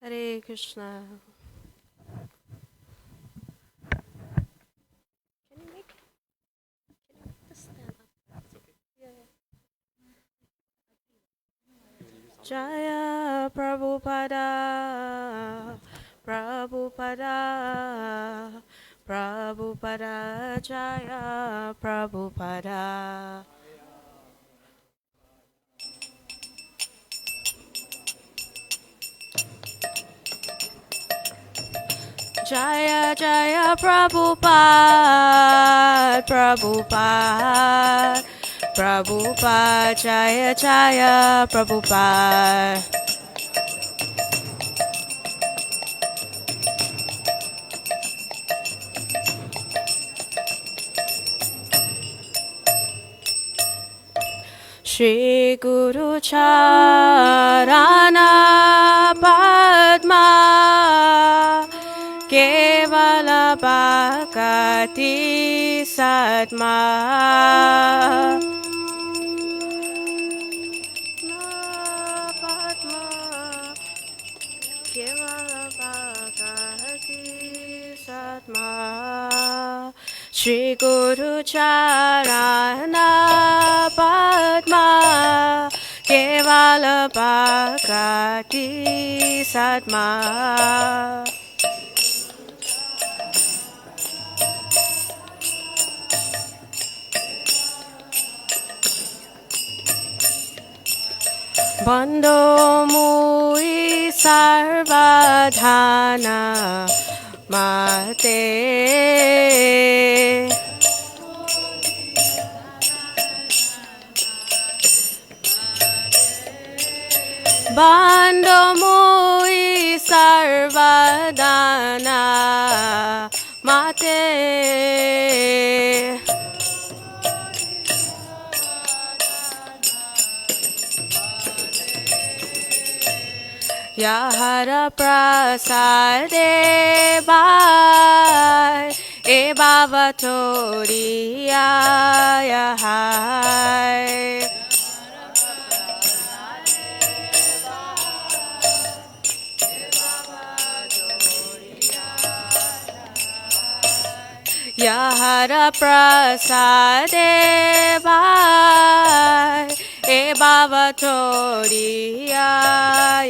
Hare Krishna. Can you make this stand up? Yeah. Jaya Prabhupada, Prabhupada, Prabhupada, Jaya Prabhupada. Jaya Jaya Prabhupada, Prabhupada, Prabhupada, Jaya Jaya Prabhupada. Shri Guru Charana Padma Kevala Bhakati Satma Padma Kevala Bhakati Satma Shri Guru Charana Padma Kevala Bhakati Satma Bando Mui Sarvadhana Mate Bando Mui Sarvadhana Mate Yahara Prasade Bhai E Baba Toriya Yahai Yahara Prasade Bhai E Baba Toriya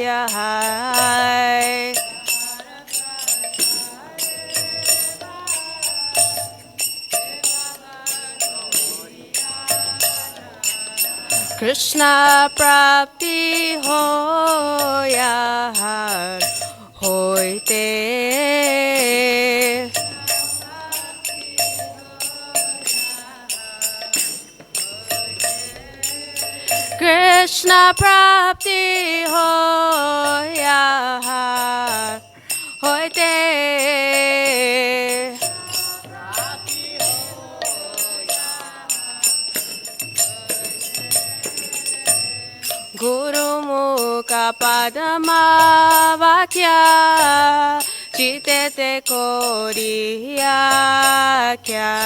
Yahai Krishna Prapti Hoya Hoite Krishna Prapti Hoya Hoite Guru Mukha Padma Vakya Chitete Koriya Kya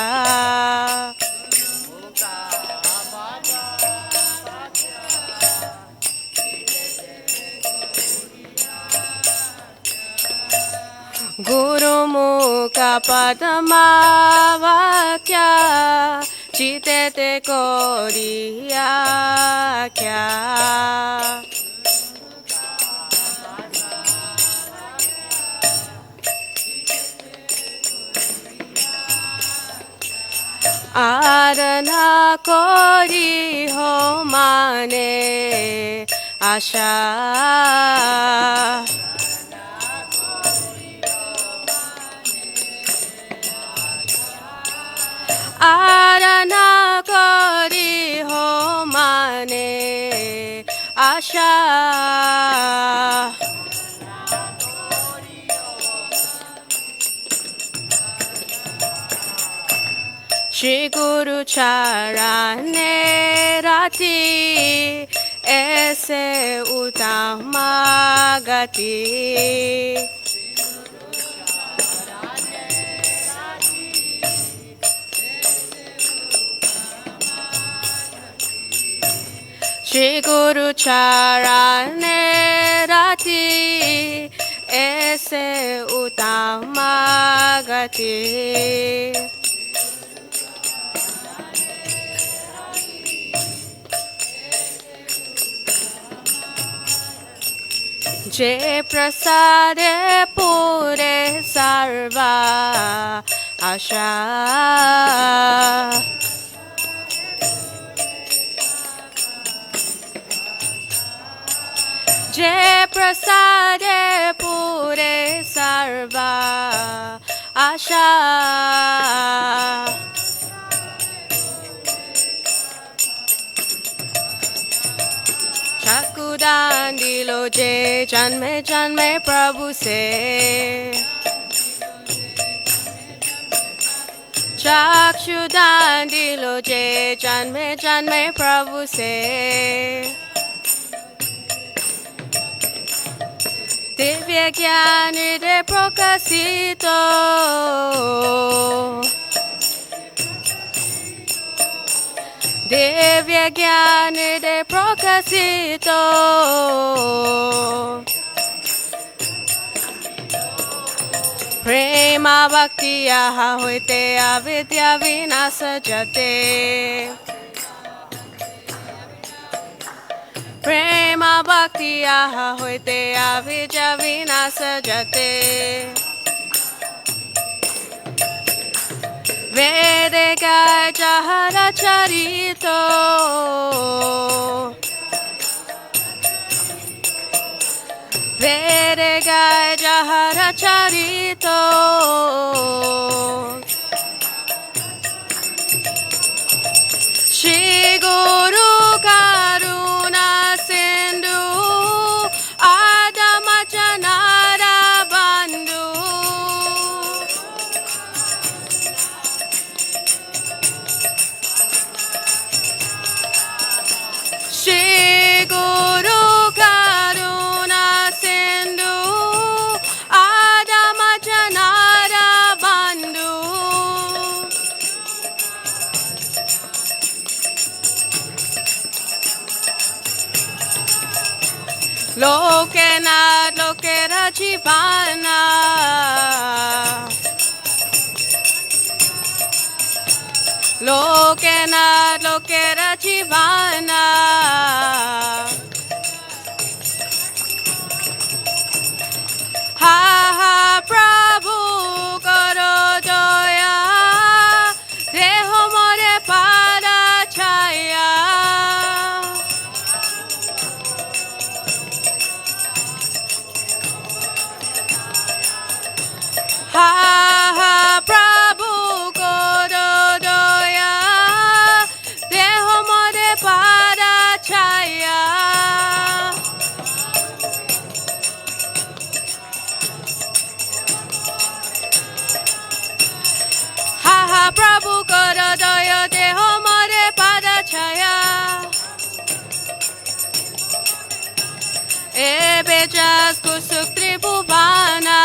Guru Mukha Padma Vakya Chitete Koriya Kya Adana Kori Ho Mane Asha Adana Kori Ho Mane Asha Shri Guru Charane Rati Aise Uttama Gati Shri Guru Charane Rati ऐसे उत्तम गति जे प्रसादे पूरे सर्व आशा जे प्रसादे पूरे सर्व आशा चक्षुदान दिलो जे जन्मे जन्मे प्रभु से चक्षुदान दिलो जे जन्मे जन्मे प्रभु से दिव्य ज्ञान दे प्रकाशितो दिव्य ज्ञान दे प्रकाशितो प्रेम भक्ति यहाँ होते अविद्या विनाश जते प्रेम भक्ति यहाँ होते अविद्या विनाश जते वेद गाय जहर चरितो वेद गाय जहर चरितो श्री गुरु करुणा सिंधु आदम चनारा बंधु श्री गुरु करुणा सिंधु आदम चनारा बंधु लोकेनाथ लोकेरा जीवाना लोकेनाथ लोकेरा जीवाना हा हा प्रभु करो दया देह मोरे पारा छाया हा हा प्रभु करो दया देह मोरे पारा छाया हा हा प्रभु करो दया देह मोरे पारा छाया ए बेचास कुसुक त्रिभुवाना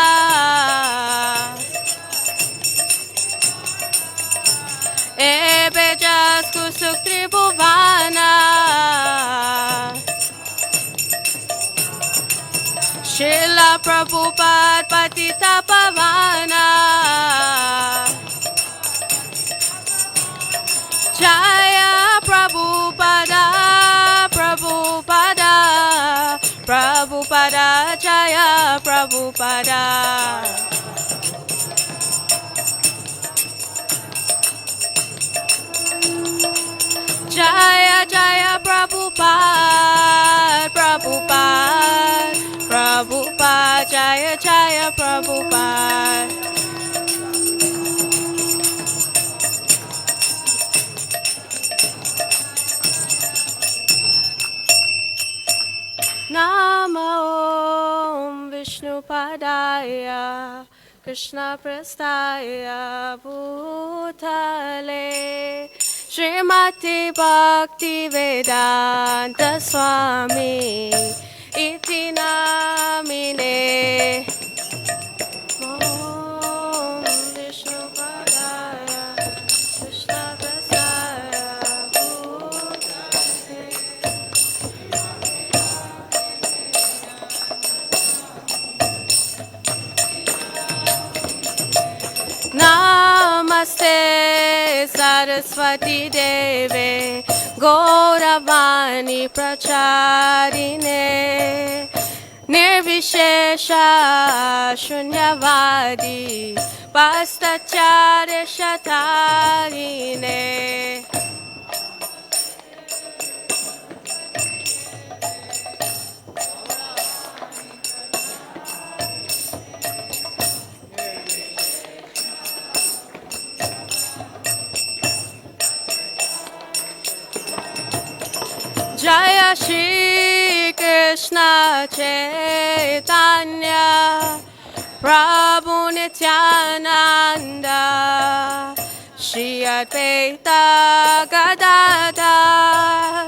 ए बेचास कुसुक त्रिभुवाना शिला प्रभुपाद पतिता पवाना जय प्रभुपादा प्रभुपादा प्रभुपादा जय प्रभुपादा जय जय प्रभुपाद प्रभुपाद प्रभुपाद जय जय प्रभुपाद नमो विष्णुपदाय कृष्णप्रस्थाय भूतले श्रीमती भक्ति वेदांत स्वामी इति नामिने ॐ विष्णुपदाय कृष्णप्रस्थाय भूतले Saraswati Deve Gauravani Pracharine Nirvishesha Shunyavadi Pastacharya Shatarine Jaya Shri Krishna Chaitanya Prabhu Nityananda Shri Advaita Gadadhar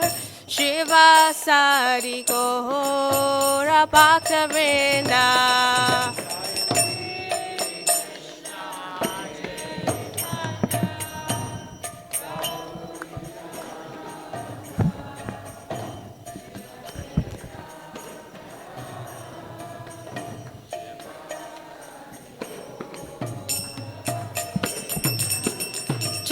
Shivasari Gaura Bhaktivinoda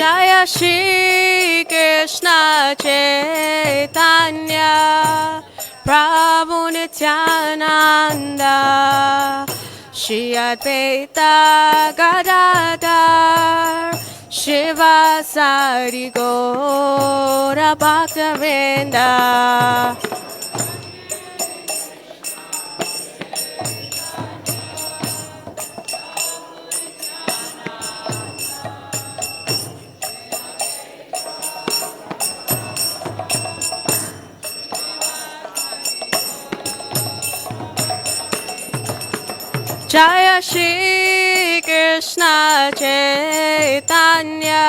Jaya Shri Krishna Chaitanya Prabhu Nityananda Shri Advaita Gadadhar Shivasari Gaura Bhaktivinoda Jaya Shri Krishna Chaitanya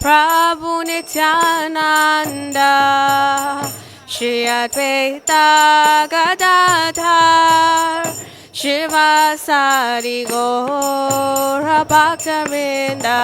Prabhu Nityananda Shri Advaita Gadadhar Shivasari Gaura Bhaktivinoda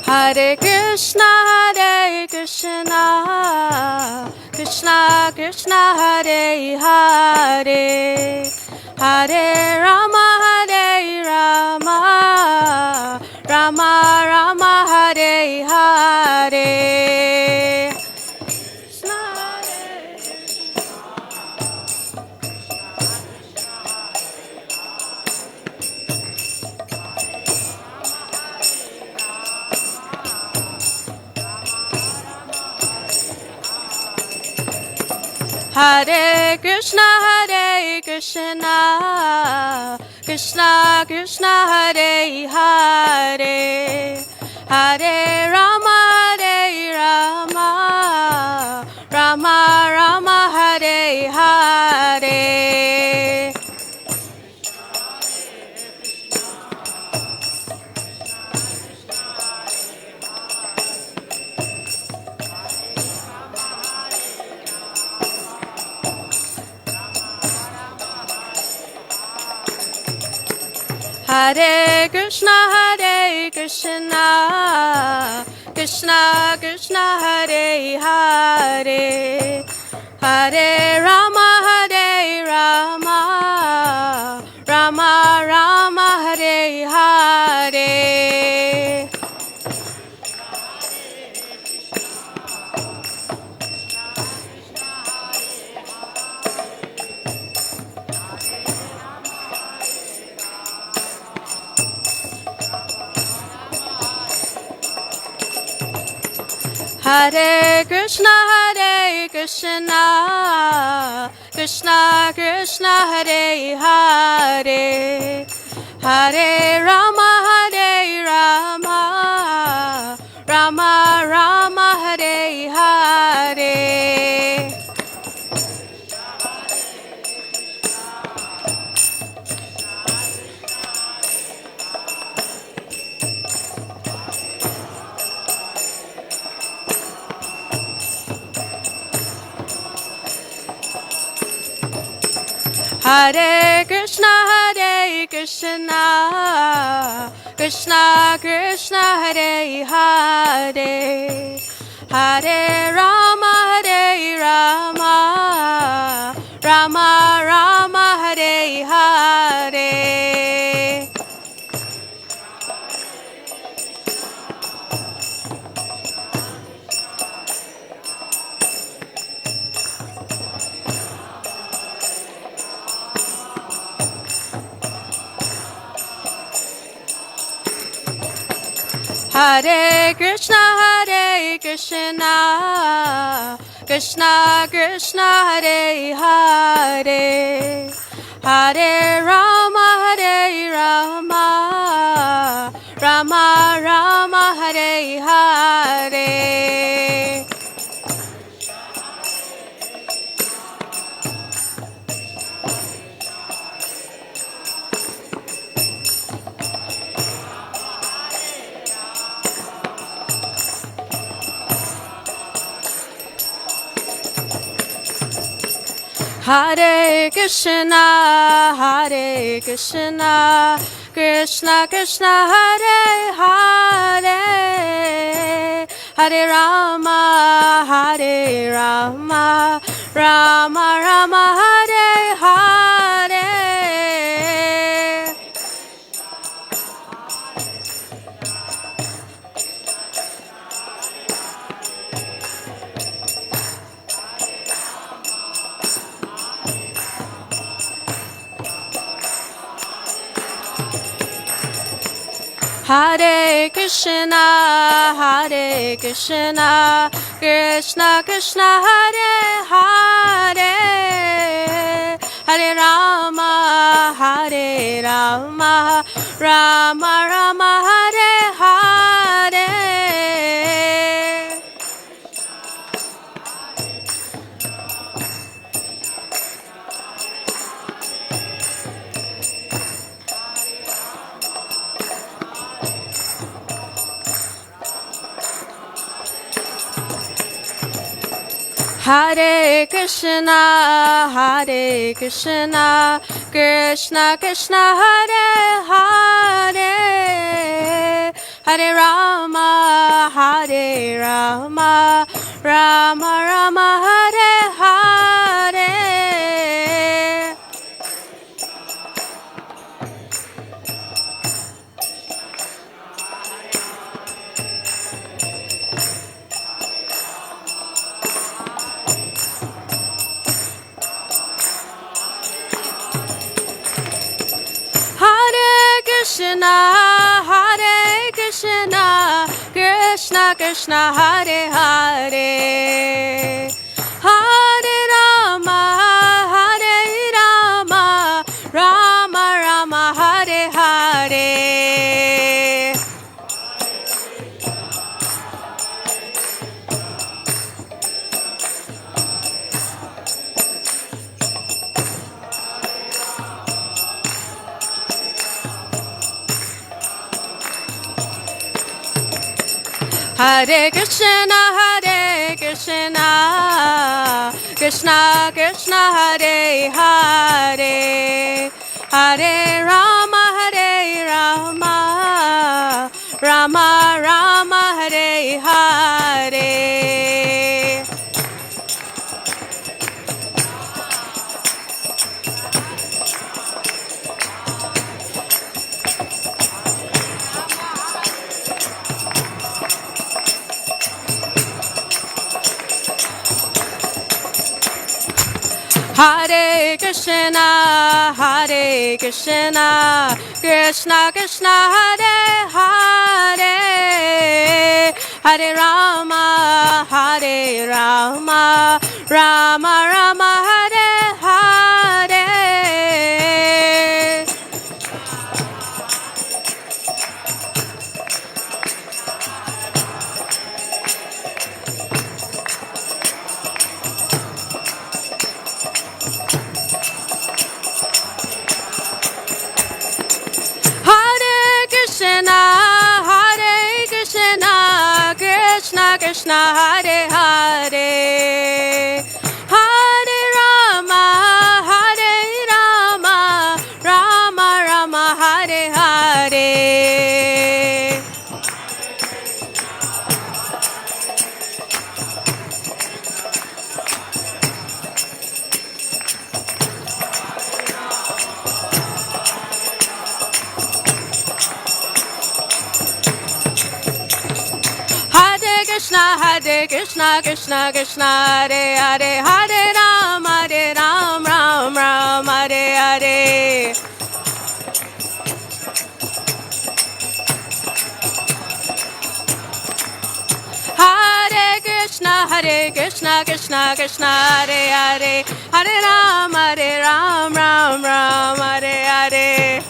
Hare Krishna, Krishna Krishna, Hare Hare, Hare Rama, Rama Rama, Hare Hare. Hare Krishna, Krishna Krishna, Hare Hare, Hare Rama, Rama Rama, Hare Hare. Hare Krishna, Krishna Krishna, Hare Hare, Hare Rama, Rama Rama, Hare Hare. Hare Krishna, Krishna Krishna, Hare Hare, Hare Rama, Rama Rama, Hare Hare. Hare Krishna, Krishna, Krishna Krishna Hare Hare, Hare Rama, Rama Rama Hare Hare. Hare Krishna, Krishna Krishna Hare Hare, Hare Rama, Rama Rama Hare Hare. Hare Krishna, Krishna Krishna Hare Hare, Hare Rama, Rama Rama Hare Hare. Hare Krishna, Krishna Krishna Hare Hare, Hare Rama, Rama Rama Hare Hare. Hare Krishna, Krishna Krishna Hare Hare, Hare Rama, Rama Rama Hare Hare. Krishna, Krishna Krishna Hare Hare, Hare Rama, Rama Rama Hare Hare. Hare Krishna, Krishna Krishna Hare Hare, Hare Rama, Rama Rama Hare Hare. Hare Krishna, Krishna Krishna Hare Hare, Hare Rama, Rama Rama Hare Hare. Krishna Hare Hare, Hare Rama, Rama Rama Hare Krishna, Krishna Krishna, Hare Hare, Hare Ram, Ram Ram, Hare Hare. Hare Krishna, Krishna Krishna, Hare Hare, Hare Ram, Ram Ram, Hare Hare.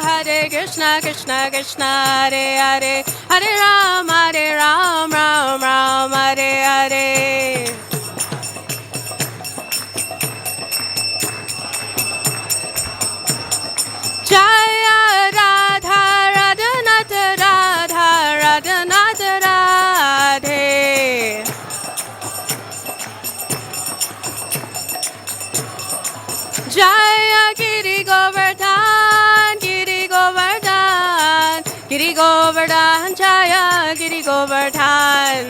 Hare Krishna, Krishna Krishna, Hare Hare, Hare Ram, Ram Ram, Hare Hare. Jaya Radha, Radhanath, Radha, Radhanath, Radhe. Jaya Giri Govardhan, Giri Govardhan, Giri Govardhan, Jaya Giri Govardhan.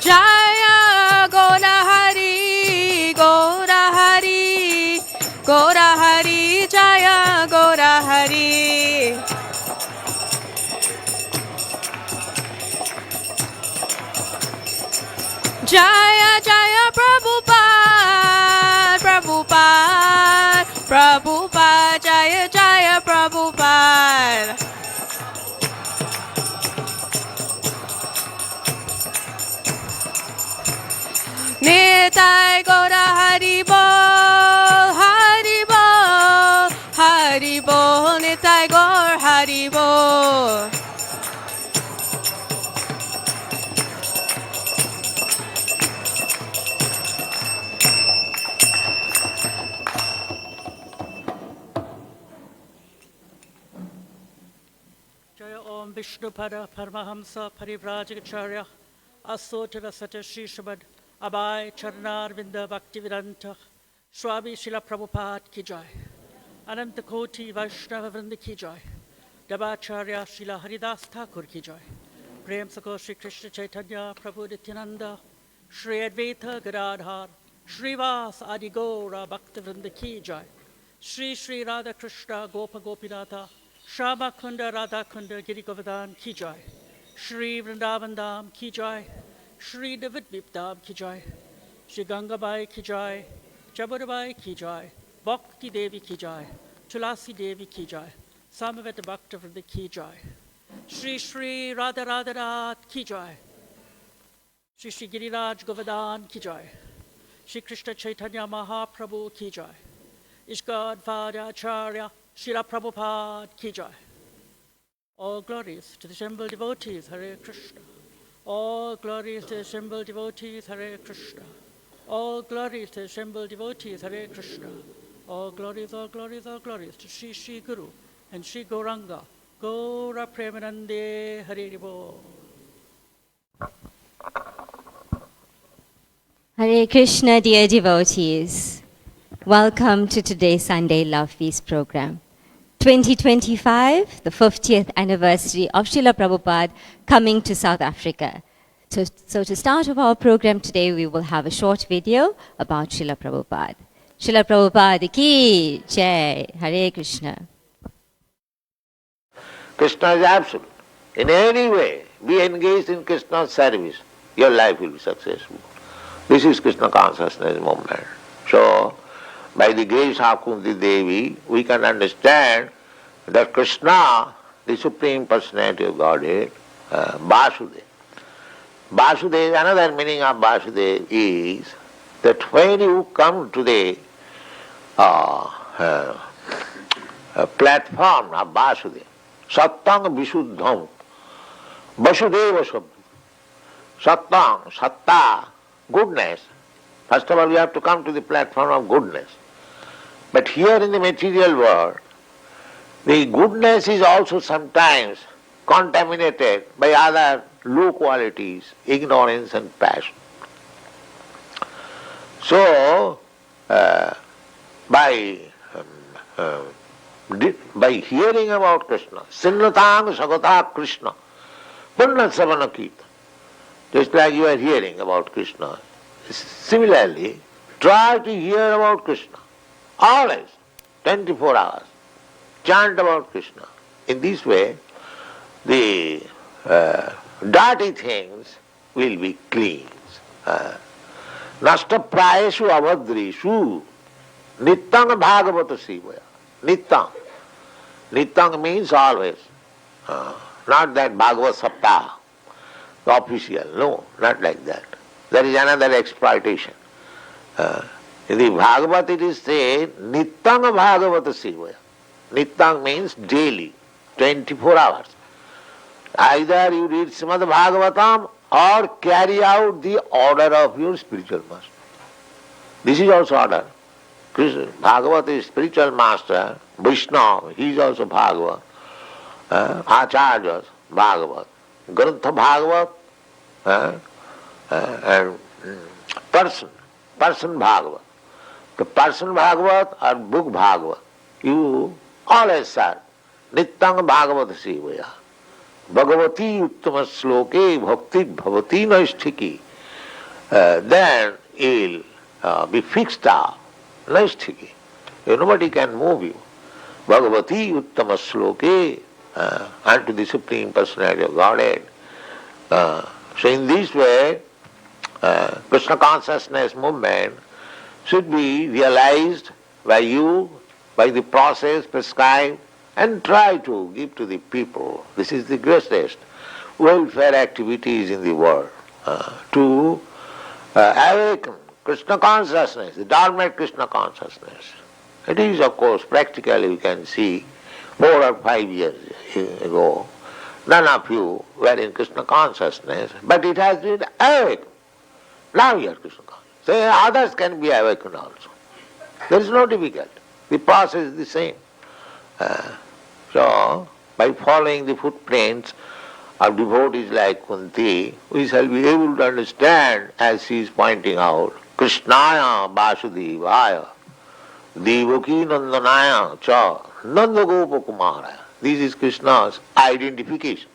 Jaya Gora Hari, Gora Hari, Gora Hari, Jaya Gora Hari. Jaya Jaya Prabhupada, Prabhupada, Prabhupada, Jaya Jaya Prabhupada. Nitai Gora Haribo, Haribo, Haribo, Nitai Gaur Haribo. Jaya Om Vishnu Pada Paramahamsa Parivrajacharya Asotara Sata Shri Srimad Abhay Charnar Vinda Bhaktivedanta Swami Srila Prabhupada Ki Jai Ananta Koti Vaishnava Vrinda Ki Jai Dabacharya Srila Haridas Thakur Ki Jai Prem Sako Shri Krishna Chaitanya Prabhu Nityananda Shri Advaita Gadadhar Srivas Adi Gaura Bhakta Vrinda Ki Jai Shri Shri Radha Krishna Gopa Gopinatha Shama Kunda Radha Kunda Giri Govardhan Ki Jai Shri Vrindavan Dham Ki Jai Shri David Vipdam Ki Jai Shri Gangabai Ki Jai Jaburabai Ki Jai Bhakti Devi Ki Jai Tulasi Devi Ki Jai Samaveta Bhakta Vrinda Ki Jai Shri Shri Radha Radhanath Ki Jai Shri Shri Giriraj Govardhan Ki Jai Shri Krishna Chaitanya Mahaprabhu Ki Jai Ishgad Vadacharya Srila Prabhupada Ki Jai. All glories to the assembled devotees, Hare Krishna. All glories to the assembled devotees, Hare Krishna. All glories to the assembled devotees, Hare Krishna. All glories, all glories, all glories to Sri Sri Guru and Sri Gauranga. Gaura Premanande Hare Bo. Hare Krishna, dear devotees. Welcome to today's Sunday Love Feast program. 2025, the 50th anniversary of Srila Prabhupada coming to South Africa. So to start off our program today, we will have a short video about Srila Prabhupada. Srila Prabhupada ki jai. Hare Krishna. Krishna is absolute. In any way, be engaged in Krishna's service, your life will be successful. This is Krishna consciousness movement. So, by the grace of Kunti Devi, we can understand that Krishna, the Supreme Personality of Godhead, Vasudeva. Vasudeva, another meaning of Vasudeva is that when you come to the platform of Vasudeva, Sattang Visuddham, Vasudeva Sabda, Sattang, Satta, goodness. First of all, we have to come to the platform of goodness. But here in the material world, the goodness is also sometimes contaminated by other low qualities, ignorance and passion. So, by hearing about Krishna, Sinnatang Sagata Krishna, Punna Savana Kita, just like you are hearing about Krishna. Similarly, try to hear about Krishna. Always, 24 hours. Chant about Krishna. In this way, the dirty things will be cleansed. Nasta prayeshu avadrishu nittang bhagavata sivaya. Nittang. Nittang means always. Not that Bhagavad Saptaha, the official. No, not like that. There is another exploitation. In the Bhagavad it is said, Nittang Bhagavata Sivaya. Nittang means daily, 24 hours. Either you read Srimad Bhagavatam or carry out the order of your spiritual master. This is also order. Krishna, Bhagavat is spiritual master, Vishnu, he is also Bhagavat. Acharyas, Bhagavat. Grantha Bhagavat, and person Bhagavat. The person Bhagavat or book Bhagavat, you always serve. Nittang Bhagavata Sevaya. Bhagavati Uttama Sloke Bhakti Bhavati Naisthiki. Then you will be fixed up. Naisthiki. Nobody can move you. Bhagavati Uttama Sloke unto the Supreme Personality of Godhead. So in this way, Krishna consciousness movement should be realized by you, by the process prescribed, and try to give to the people. This is the greatest welfare activities in the world, to awaken Krishna consciousness, the dormant Krishna consciousness. It is, of course, practically you can see 4 or 5 years ago, none of you were in Krishna consciousness, but it has been awakened. Now you are Krishna consciousness. So others can be awakened also. There is no difficulty. The process is the same. So, by following the footprints of devotees like Kunti, we shall be able to understand, as she is pointing out, Krishnaya Vasudevaya, Devaki Nandanaya Cha, Nandagopa Kumara. This is Krishna's identification.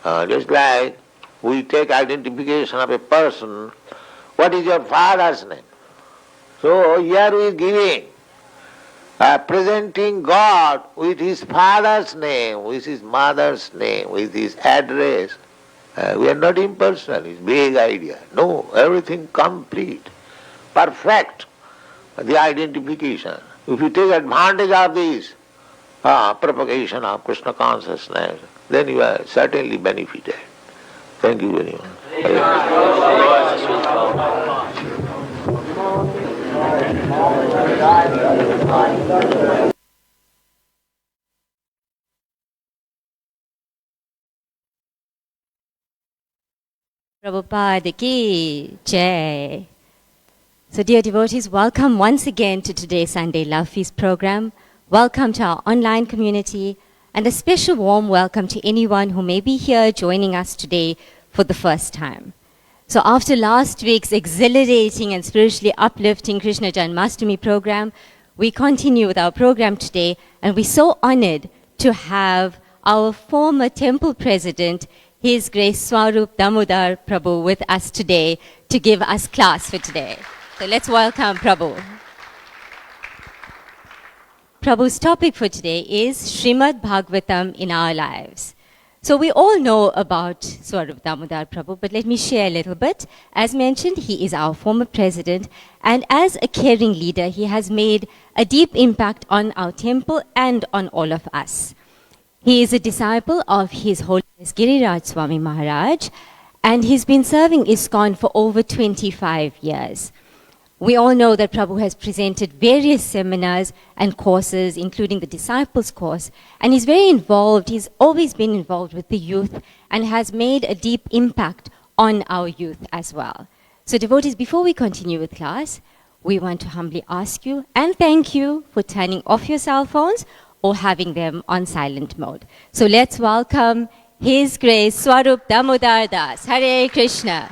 Just like we take identification of a person, what is your father's name? So here we are giving, presenting God with his father's name, with his mother's name, with his address. We are not impersonal, it's big idea. No, everything complete, perfect, the identification. If you take advantage of this propagation of Krishna consciousness, then you are certainly benefited. Thank you very much. Prabhupada ki Jai. So dear devotees, welcome once again to today's Sunday Love Feast program. Welcome to our online community, and a special warm welcome to anyone who may be here joining us today for the first time. So after last week's exhilarating and spiritually uplifting Krishna Janmashtami program, we continue with our program today, and we're so honored to have our former temple president, His Grace Swarup Damodar Prabhu, with us today to give us class for today. So let's welcome Prabhu. Prabhu's topic for today is Srimad Bhagavatam in our lives. So we all know about Swarup Damodar Prabhu, but let me share a little bit. As mentioned, he is our former president, and as a caring leader, he has made a deep impact on our temple and on all of us. He is a disciple of His Holiness Giriraj Swami Maharaj, and he's been serving ISKCON for over 25 years. We all know that Prabhu has presented various seminars and courses, including the Disciples course, and he's very involved. He's always been involved with the youth and has made a deep impact on our youth as well. So devotees, before we continue with class, we want to humbly ask you and thank you for turning off your cell phones or having them on silent mode. So let's welcome His Grace Swarup Damodar Das. Hare Krishna.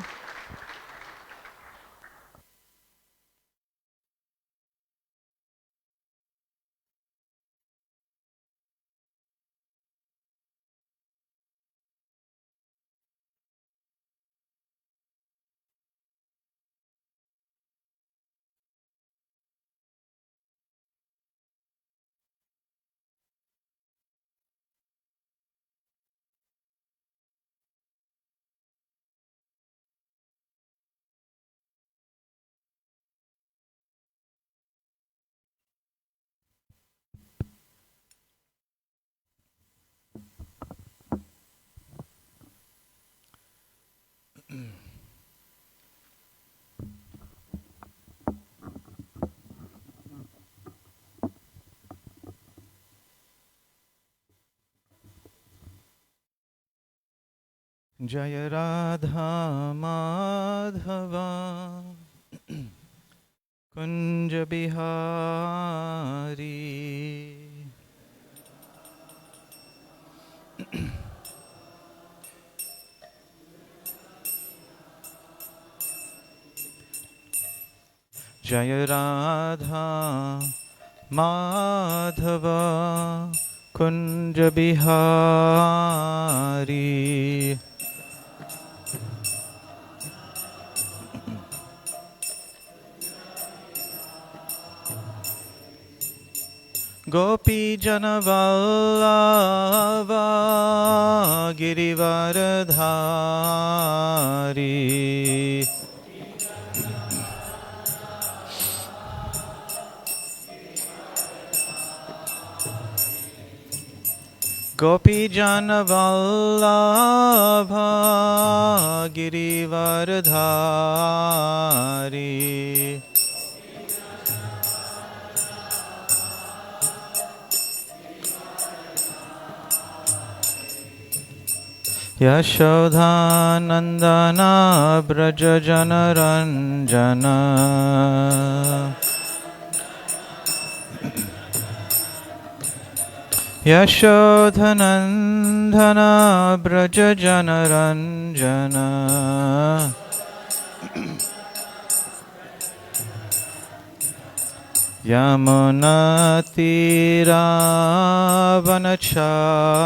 Jaya Radha Madhava Kunja Bihari Jaya Radha Madhava Kunja Bihari Gopi Janavallabha Girivaradhari Gopi Janavallabha Girivaradhari Yashodhanandana Braja Janaranjana Yashodhanandana Braja Janaranjana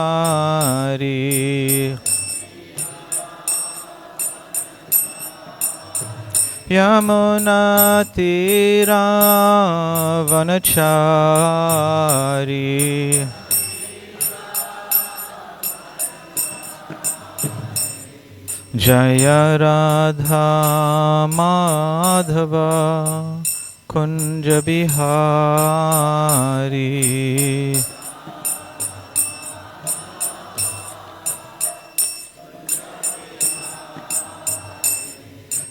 Yamunatiravanachari Yamunatiravanachari Jaya Radha Madhava Kunja Bihari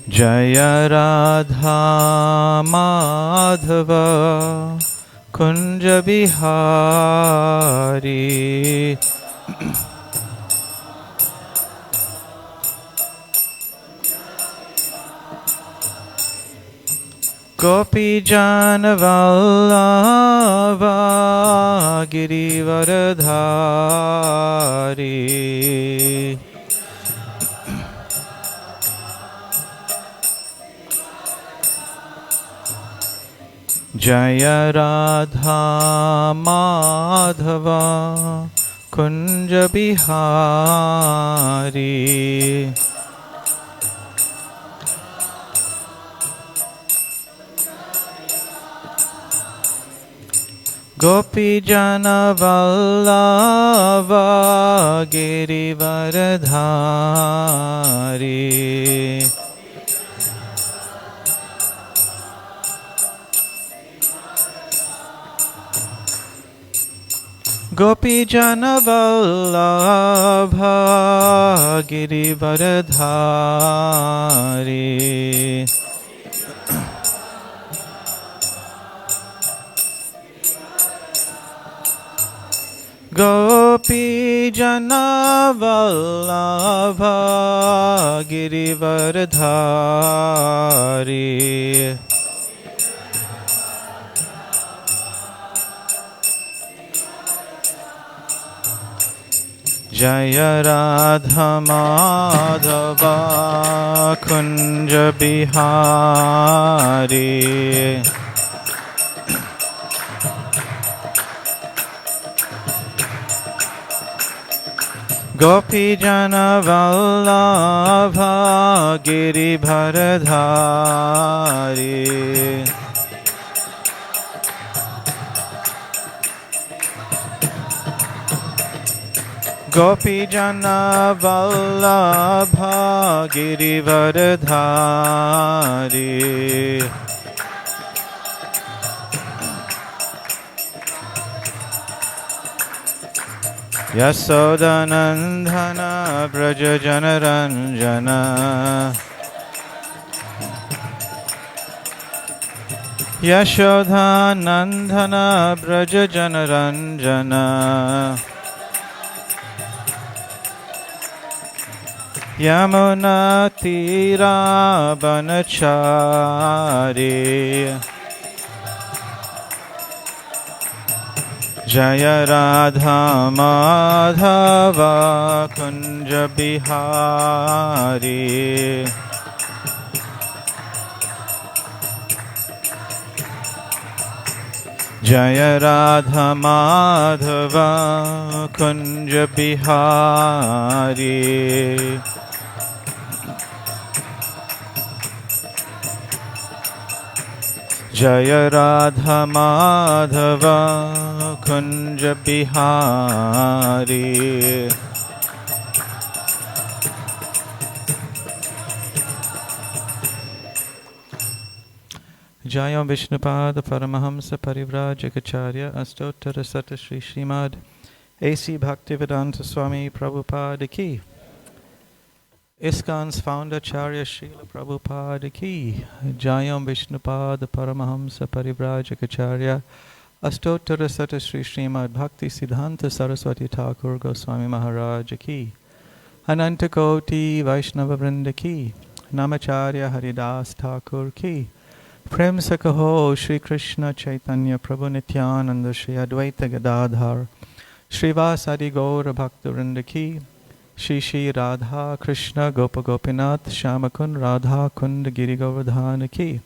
Jaya Radha Madhava Kunja Bihari Gopi Janavallabha Girivaradhari Jaya Radha Madhava Kunja Bihari Gopi Janavallabha Girivaradhari Gopi Janavallabha Girivaradhari Gopi Janavallabha Girivaradhari Jaya Radha Madhava Kunja Bihari Gopi Janavallabha Giribharadhari Gopi Janavallabha Girivardhari Yasodanandana Braja Janaranjana Yashodhanandana Braja Janaranjana Yamuna Tira Banachari Jaya Radha Madhava Kunja Bihari Jaya Radha Madhava Kunja Bihari Jaya Radha Madhava Kunja Bihari Jayam Vishnupada Paramahamsa Parivrajagacharya Astottara Sata Shri Srimad A.C. Bhaktivedanta Swami Prabhupada Ki ISKCON's founder Charya Srila Prabhupada Ki Jayam Vishnupada Paramahamsa Parivrajagacharya Astottara Sata Shri Srimad Bhakti Siddhanta Saraswati Thakur Goswami Maharaj Ki Ananta Koti Vaishnava Vrinda Ki Namacharya Haridas Thakur Ki Prem Sakaho Shri Krishna Chaitanya Prabhu Nityananda Shri Advaita Gadadhar Srivasadi Gaura Bhakta Ki Shri Shri Radha Krishna Gopa Gopinath Shamakun Radha Kund Giri Govardhana Ki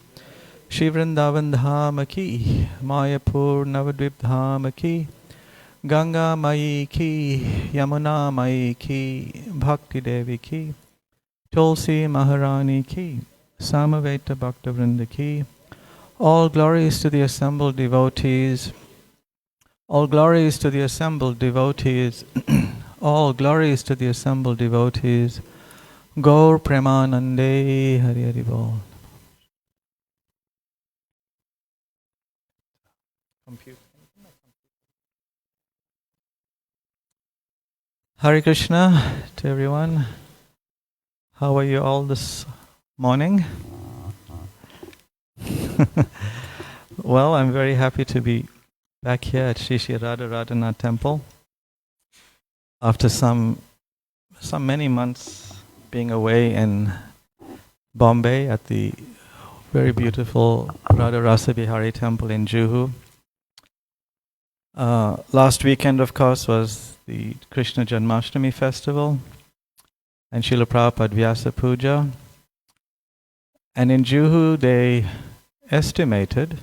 Shri Vrindavan Dhama Ki Mayapur Navadvip Dhama Ki Ganga Mai Ki Yamuna Mai Ki Bhakti Devi Ki Tulsi Maharani Ki Samaveta Bhakta Vrinda Ki. All glories to the assembled devotees. All glories to the assembled devotees. All glories to the assembled devotees. Gaur Premanande Hari Hari Bol. Hare Krishna to everyone. How are you all this morning? Well, I'm very happy to be back here at Shri Shri Radha Radhanath Temple after some many months being away in Bombay at the very beautiful Radha Rasa Bihari Temple in Juhu. Last weekend, of course, was the Krishna Janmashtami festival and Srila Prabhupada Vyasa Puja. And in Juhu, they estimated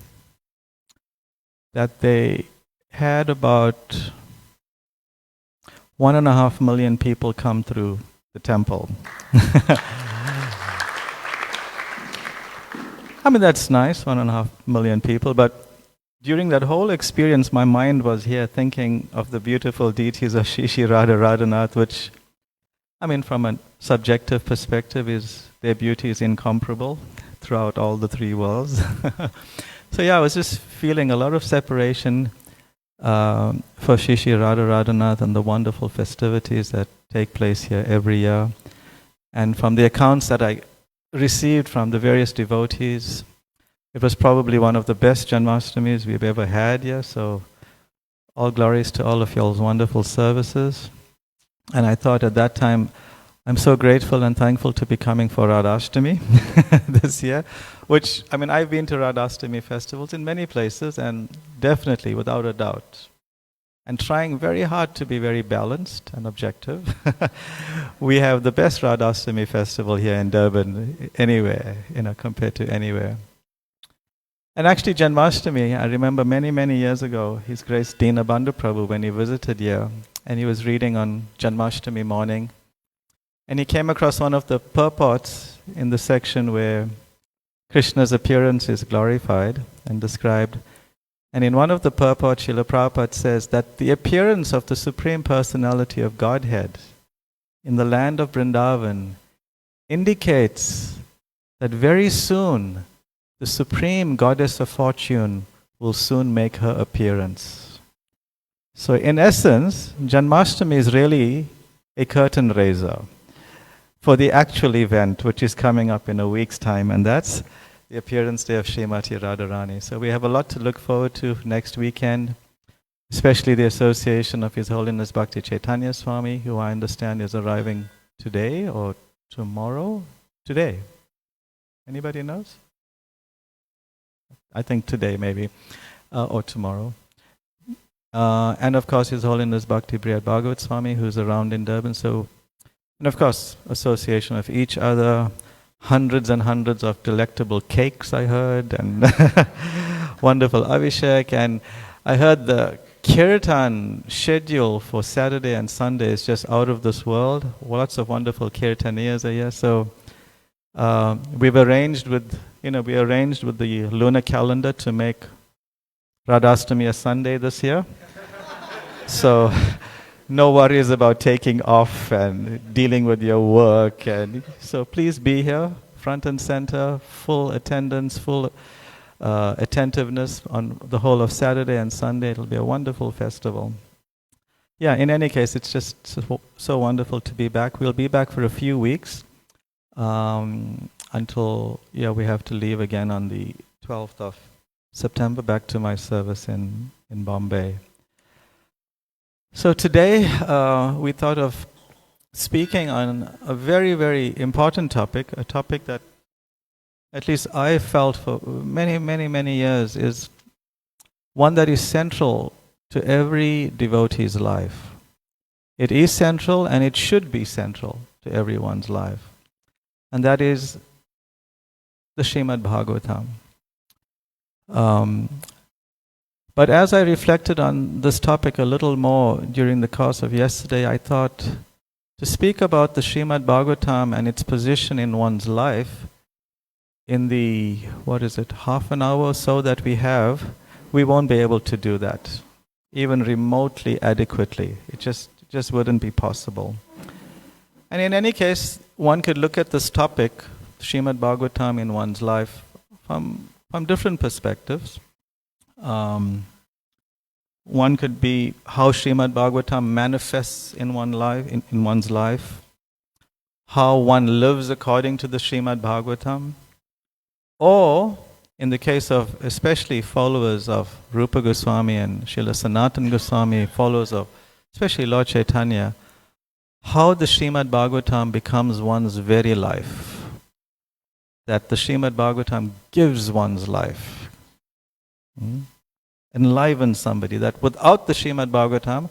that they had about 1.5 million people come through the temple. I mean, that's nice, 1.5 million people, but during that whole experience, my mind was here thinking of the beautiful deities of Shri Shri Radha Radhanath, which, I mean, from a subjective perspective, their beauty is incomparable throughout all the three worlds. So yeah, I was just feeling a lot of separation for Shri Shri Radha Radhanath and the wonderful festivities that take place here every year. And from the accounts that I received from the various devotees, it was probably one of the best Janmastamis we've ever had here. So all glories to all of y'all's wonderful services. And I thought at that time, I'm so grateful and thankful to be coming for Radhashtami this year, which, I mean, I've been to Radhashtami festivals in many places and definitely, without a doubt, and trying very hard to be very balanced and objective. We have the best Radhashtami festival here in Durban, anywhere, compared to anywhere. And actually, Janmashtami, I remember many, many years ago, His Grace Dinabandhu Prabhu, when he visited here, and he was reading on Janmashtami morning, and he came across one of the purports in the section where Krishna's appearance is glorified and described. And in one of the purports, Srila Prabhupada says that the appearance of the Supreme Personality of Godhead in the land of Vrindavan indicates that very soon the Supreme Goddess of Fortune will soon make her appearance. So in essence, Janmashtami is really a curtain raiser for the actual event, which is coming up in a week's time, and that's the appearance day of Srimati Radharani. So we have a lot to look forward to next weekend, especially the association of His Holiness Bhakti Chaitanya Swami, who I understand is arriving today or tomorrow? Today. Anybody knows? I think today maybe, or tomorrow. And of course His Holiness Bhakti Priyat Bhagavat Swami, who's around in Durban. So, and of course, association of each other, hundreds and hundreds of delectable cakes I heard, and wonderful Abhishek. And I heard the Kirtan schedule for Saturday and Sunday is just out of this world. Lots of wonderful Kirtaniyas are here. So we've arranged with, we arranged with the lunar calendar to make Radhastami a Sunday this year. So no worries about taking off and dealing with your work. And so please be here, front and center, full attendance, full attentiveness on the whole of Saturday and Sunday. It'll be a wonderful festival. Yeah, in any case, it's just so wonderful to be back. We'll be back for a few weeks until we have to leave again on the 12th of September, back to my service in Bombay. So today we thought of speaking on a very, very important topic, a topic that at least I felt for many, many, many years is one that is central to every devotee's life. It is central and it should be central to everyone's life. And that is the Srimad Bhagavatam. But as I reflected on this topic a little more during the course of yesterday, I thought to speak about the Srimad Bhagavatam and its position in one's life in the, half an hour or so that we have, we won't be able to do that, even remotely adequately. It just wouldn't be possible. And in any case, one could look at this topic, Srimad Bhagavatam, in one's life from different perspectives. One could be how Srimad Bhagavatam manifests in one's life, how one lives according to the Srimad Bhagavatam, or in the case of especially followers of Rupa Goswami and Srila Sanatana Goswami, followers of especially Lord Chaitanya, how the Srimad Bhagavatam becomes one's very life, that the Srimad Bhagavatam gives one's life. Enliven somebody, that without the Srimad Bhagavatam,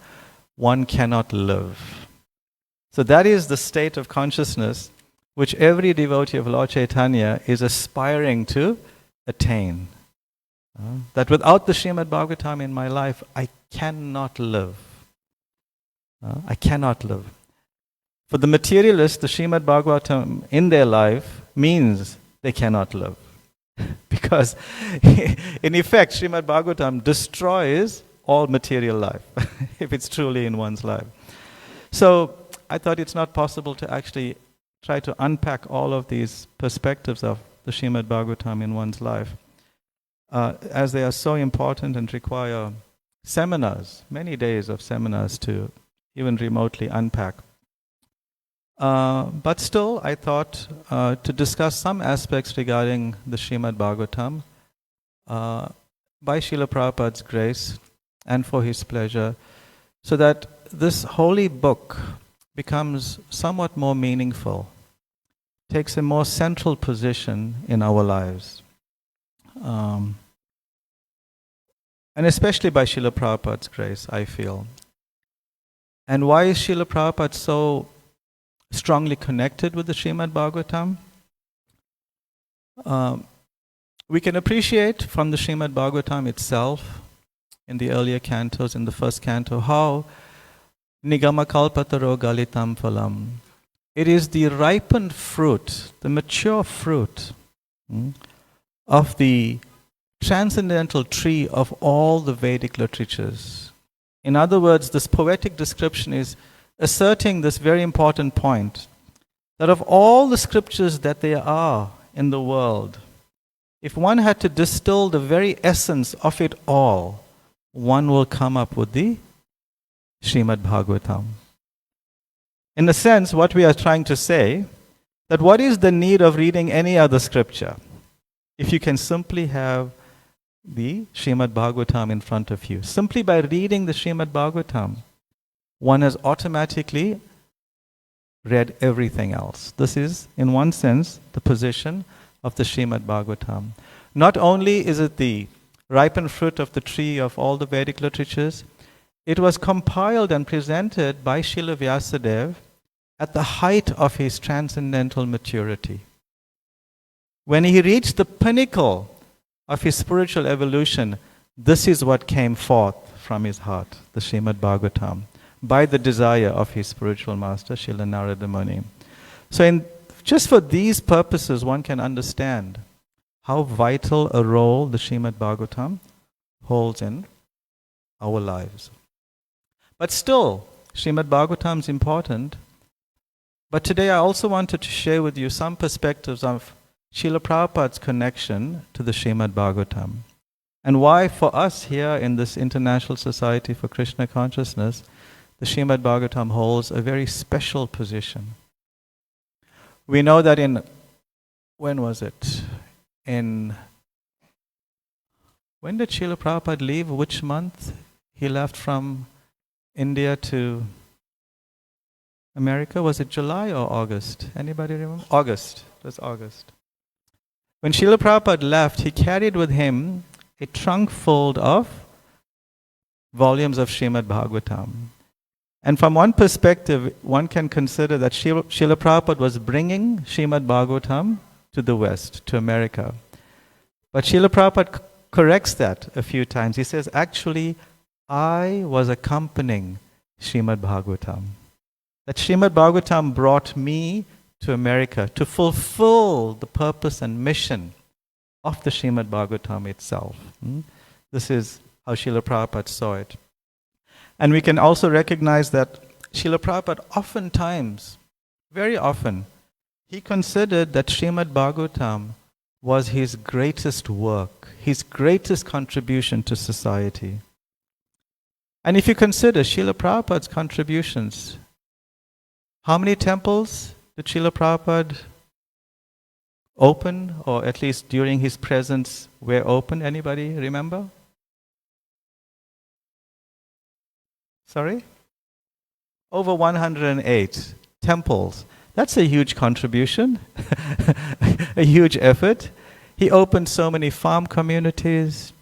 one cannot live. So that is the state of consciousness which every devotee of Lord Chaitanya is aspiring to attain. That without the Srimad Bhagavatam in my life, I cannot live. I cannot live. For the materialists, the Srimad Bhagavatam in their life means they cannot live. Because in effect, Srimad Bhagavatam destroys all material life, if it's truly in one's life. So I thought it's not possible to actually try to unpack all of these perspectives of the Srimad Bhagavatam in one's life, as they are so important and require seminars, many days of seminars to even remotely unpack. But still, I thought to discuss some aspects regarding the Srimad Bhagavatam by Srila Prabhupada's grace and for his pleasure, so that this holy book becomes somewhat more meaningful, takes a more central position in our lives. And especially by Srila Prabhupada's grace, I feel. And why is Srila Prabhupada so strongly connected with the Srimad Bhagavatam? We can appreciate from the Srimad Bhagavatam itself, in the earlier cantos, in the first canto, how Nigama Kalpataro Galitam Phalam. It is the ripened fruit, the mature fruit of the transcendental tree of all the Vedic literatures. In other words, this poetic description is asserting this very important point, that of all the scriptures that there are in the world, if one had to distill the very essence of it all, one will come up with the Srimad Bhagavatam. In a sense, what we are trying to say, that what is the need of reading any other scripture if you can simply have the Srimad Bhagavatam in front of you? Simply by reading the Srimad Bhagavatam, one has automatically read everything else. This is, in one sense, the position of the Srimad Bhagavatam. Not only is it the ripened fruit of the tree of all the Vedic literatures, it was compiled and presented by Srila Vyasadeva at the height of his transcendental maturity. When he reached the pinnacle of his spiritual evolution, this is what came forth from his heart, the Srimad Bhagavatam, by the desire of his spiritual master, Srila Narada Muni. So just for these purposes, one can understand how vital a role the Srimad Bhagavatam holds in our lives. But still, Srimad Bhagavatam is important. But today I also wanted to share with you some perspectives of Srila Prabhupada's connection to the Srimad Bhagavatam, and why for us here in this International Society for Krishna Consciousness, the Srimad Bhagavatam holds a very special position. We know that when did Srila Prabhupada leave? Which month he left from India to America? Was it July or August? Anybody remember? August. It was August. When Srila Prabhupada left, he carried with him a trunk full of volumes of Srimad Bhagavatam. And from one perspective, one can consider that Srila Prabhupada was bringing Srimad Bhagavatam to the West, to America. But Srila Prabhupada corrects that a few times. He says, actually, I was accompanying Srimad Bhagavatam. That Srimad Bhagavatam brought me to America to fulfill the purpose and mission of the Srimad Bhagavatam itself. This is how Srila Prabhupada saw it. And we can also recognize that Srila Prabhupada oftentimes, very often, he considered that Srimad Bhagavatam was his greatest work, his greatest contribution to society. And if you consider Srila Prabhupada's contributions, how many temples did Srila Prabhupada open, or at least during his presence were open? Anybody remember? Sorry? Over 108 temples. That's a huge contribution, a huge effort. He opened so many farm communities.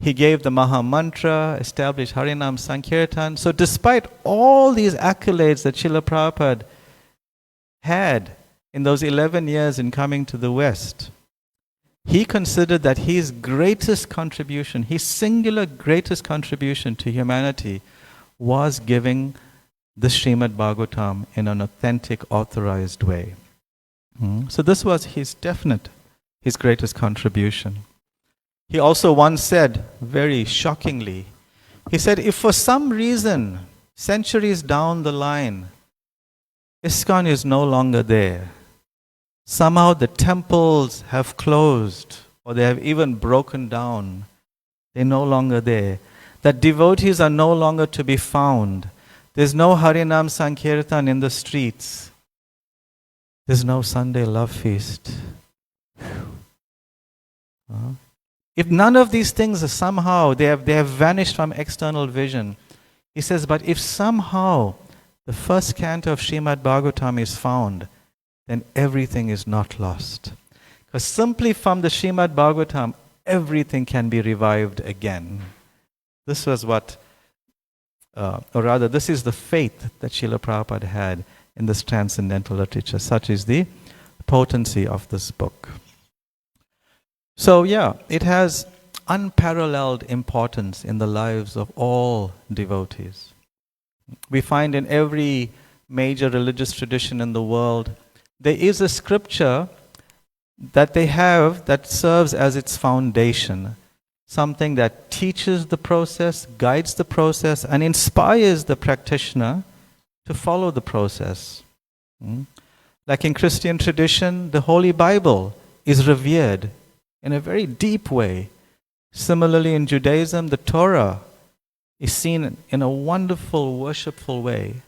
He gave the Maha Mantra, established Harinam Sankirtan. So despite all these accolades that Srila Prabhupada had in those 11 years in coming to the West, he considered that his greatest contribution, his singular greatest contribution to humanity was giving the Srimad Bhagavatam in an authentic, authorized way. So this was his greatest contribution. He also once said, very shockingly, he said, if for some reason, centuries down the line, ISKCON is no longer there, somehow the temples have closed, or they have even broken down, they're no longer there, that devotees are no longer to be found, there's no Harinam Sankirtan in the streets, there's no Sunday love feast. If none of these things are somehow, they have vanished from external vision, he says, but if somehow the first canto of Srimad Bhagavatam is found, then everything is not lost. Because simply from the Srimad Bhagavatam, everything can be revived again. This was this is the faith that Srila Prabhupada had in this transcendental literature. Such is the potency of this book. So it has unparalleled importance in the lives of all devotees. We find in every major religious tradition in the world, there is a scripture that they have that serves as its foundation. Something that teaches the process, guides the process, and inspires the practitioner to follow the process. Like in Christian tradition, the Holy Bible is revered in a very deep way. Similarly, in Judaism, the Torah is seen in a wonderful, worshipful way.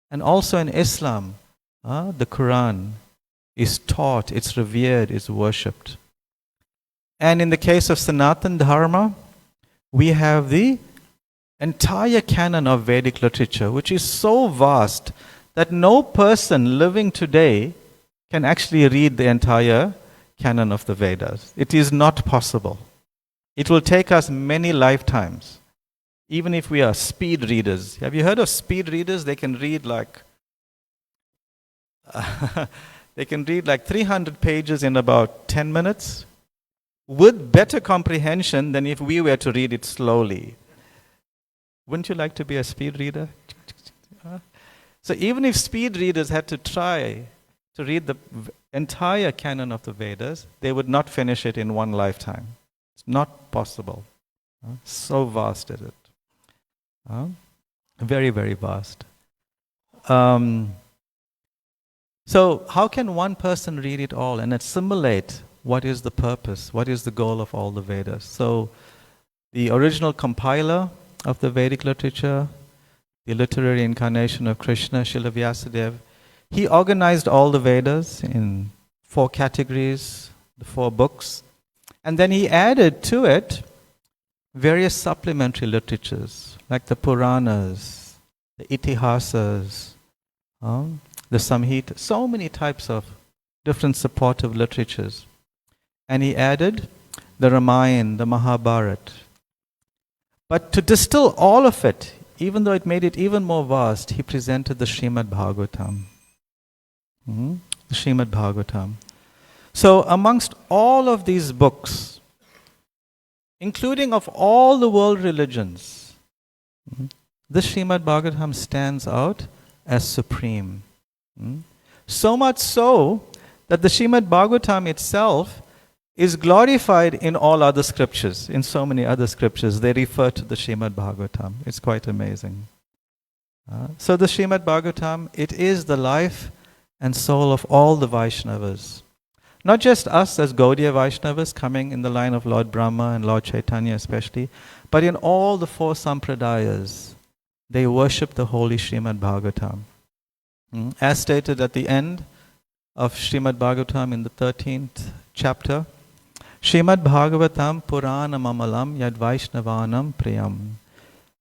And also in Islam, the Quran is taught, it's revered, it's worshipped. And in the case of Sanatan Dharma, we have the entire canon of Vedic literature, which is so vast that no person living today can actually read the entire canon of the Vedas. It is not possible. It will take us many lifetimes, even if we are speed readers. Have you heard of speed readers? They can read like they can read like 300 pages in about 10 minutes with better comprehension than if we were to read it slowly. Wouldn't you like to be a speed reader? So even if speed readers had to try to read the entire canon of the Vedas, they would not finish it in one lifetime. It's not possible. So vast is it. Very, very vast. So how can one person read it all and assimilate what is the purpose, what is the goal of all the Vedas? So the original compiler of the Vedic literature, the literary incarnation of Krishna, Srila Vyasadeva, he organized all the Vedas in 4 categories, the 4 books, and then he added to it various supplementary literatures, like the Puranas, the Itihasas, the Samhita, so many types of different supportive literatures. And he added the Ramayana, the Mahabharata. But to distill all of it, even though it made it even more vast, he presented the Srimad Bhagavatam. The Srimad Bhagavatam. So amongst all of these books, including of all the world religions, the Srimad Bhagavatam stands out as supreme. So much so that the Srimad Bhagavatam itself is glorified in all other scriptures. In so many other scriptures, they refer to the Srimad Bhagavatam. It's quite amazing. So the Srimad Bhagavatam, it is the life and soul of all the Vaishnavas. Not just us as Gaudiya Vaishnavas coming in the line of Lord Brahma and Lord Chaitanya especially, but in all the 4 sampradayas, they worship the holy Srimad Bhagavatam. As stated at the end of Srimad Bhagavatam in the 13th chapter, Srimad Bhagavatam Purana Mamalam Yad Vaishnavanam Priyam.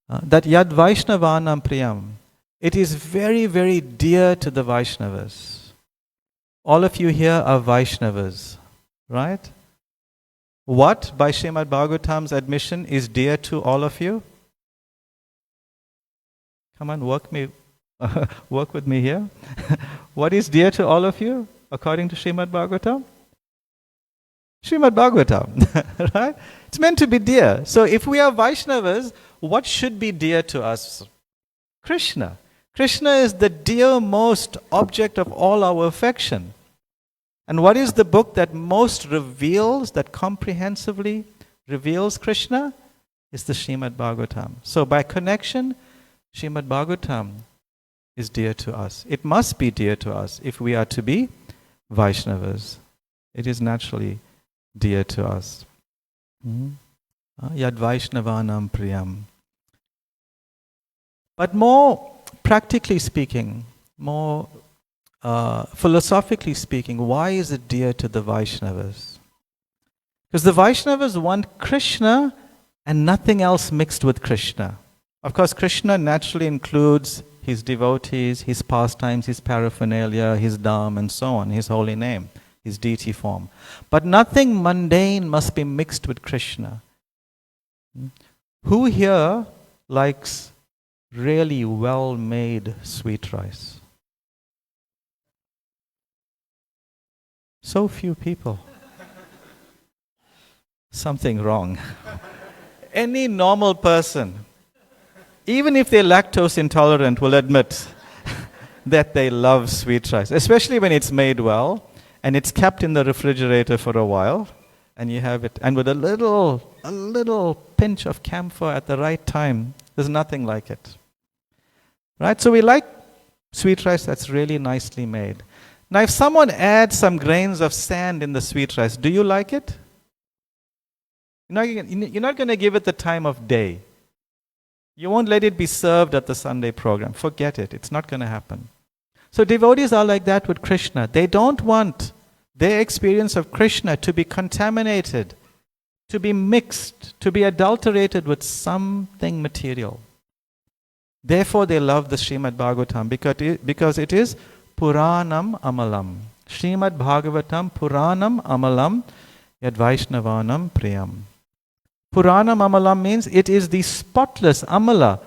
That Yad Vaishnavanam Priyam, it is very, very dear to the Vaishnavas. All of you here are Vaishnavas, right? What, by Srimad Bhagavatam's admission, is dear to all of you? Come on, work with me here. What is dear to all of you, according to Srimad Bhagavatam? Srimad Bhagavatam, right? It's meant to be dear. So if we are Vaishnavas, what should be dear to us? Krishna. Krishna is the dearmost object of all our affection. And what is the book that most reveals, that comprehensively reveals Krishna? It's the Srimad Bhagavatam. So by connection, Srimad Bhagavatam is dear to us. It must be dear to us if we are to be Vaishnavas. It is naturally dear to us. Yad Vaishnavanam Priyam. But more practically speaking, more philosophically speaking, why is it dear to the Vaishnavas? Because the Vaishnavas want Krishna and nothing else mixed with Krishna. Of course, Krishna naturally includes his devotees, his pastimes, his paraphernalia, his dham, and so on, his holy name, his deity form. But nothing mundane must be mixed with Krishna. Who here likes really well-made sweet rice? So few people. Something wrong. Any normal person, even if they're lactose intolerant, will admit that they love sweet rice, especially when it's made well and it's kept in the refrigerator for a while, and you have it, and with a little pinch of camphor at the right time. There's nothing like it. Right? So we like sweet rice that's really nicely made. Now, if someone adds some grains of sand in the sweet rice, do you like it? You're not going to give it the time of day. You won't let it be served at the Sunday program. Forget it. It's not going to happen. So devotees are like that with Krishna. They don't want their experience of Krishna to be contaminated, to be mixed, to be adulterated with something material. Therefore they love the Srimad Bhagavatam because it is Puranam Amalam. Srimad Bhagavatam Puranam Amalam Yad Vaishnavanam Priyam. Puranam Amalam means it is the spotless Amala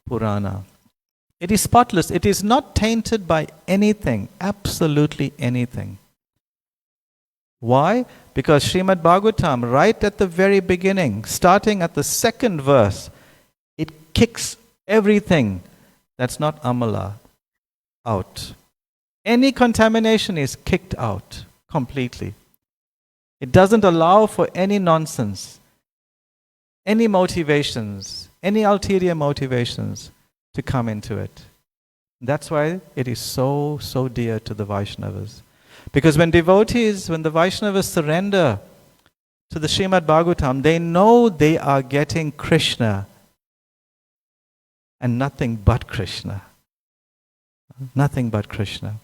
Purana. It is spotless. It is not tainted by anything, absolutely anything. Why? Because Srimad Bhagavatam, right at the very beginning, starting at the second verse, it kicks everything that's not Amala out. Any contamination is kicked out completely. It doesn't allow for any nonsense, any motivations, any ulterior motivations to come into it. That's why it is so, so dear to the Vaishnavas. Because when the Vaishnavas surrender to the Srimad Bhagavatam, they know they are getting Krishna and nothing but Krishna. Nothing but Krishna.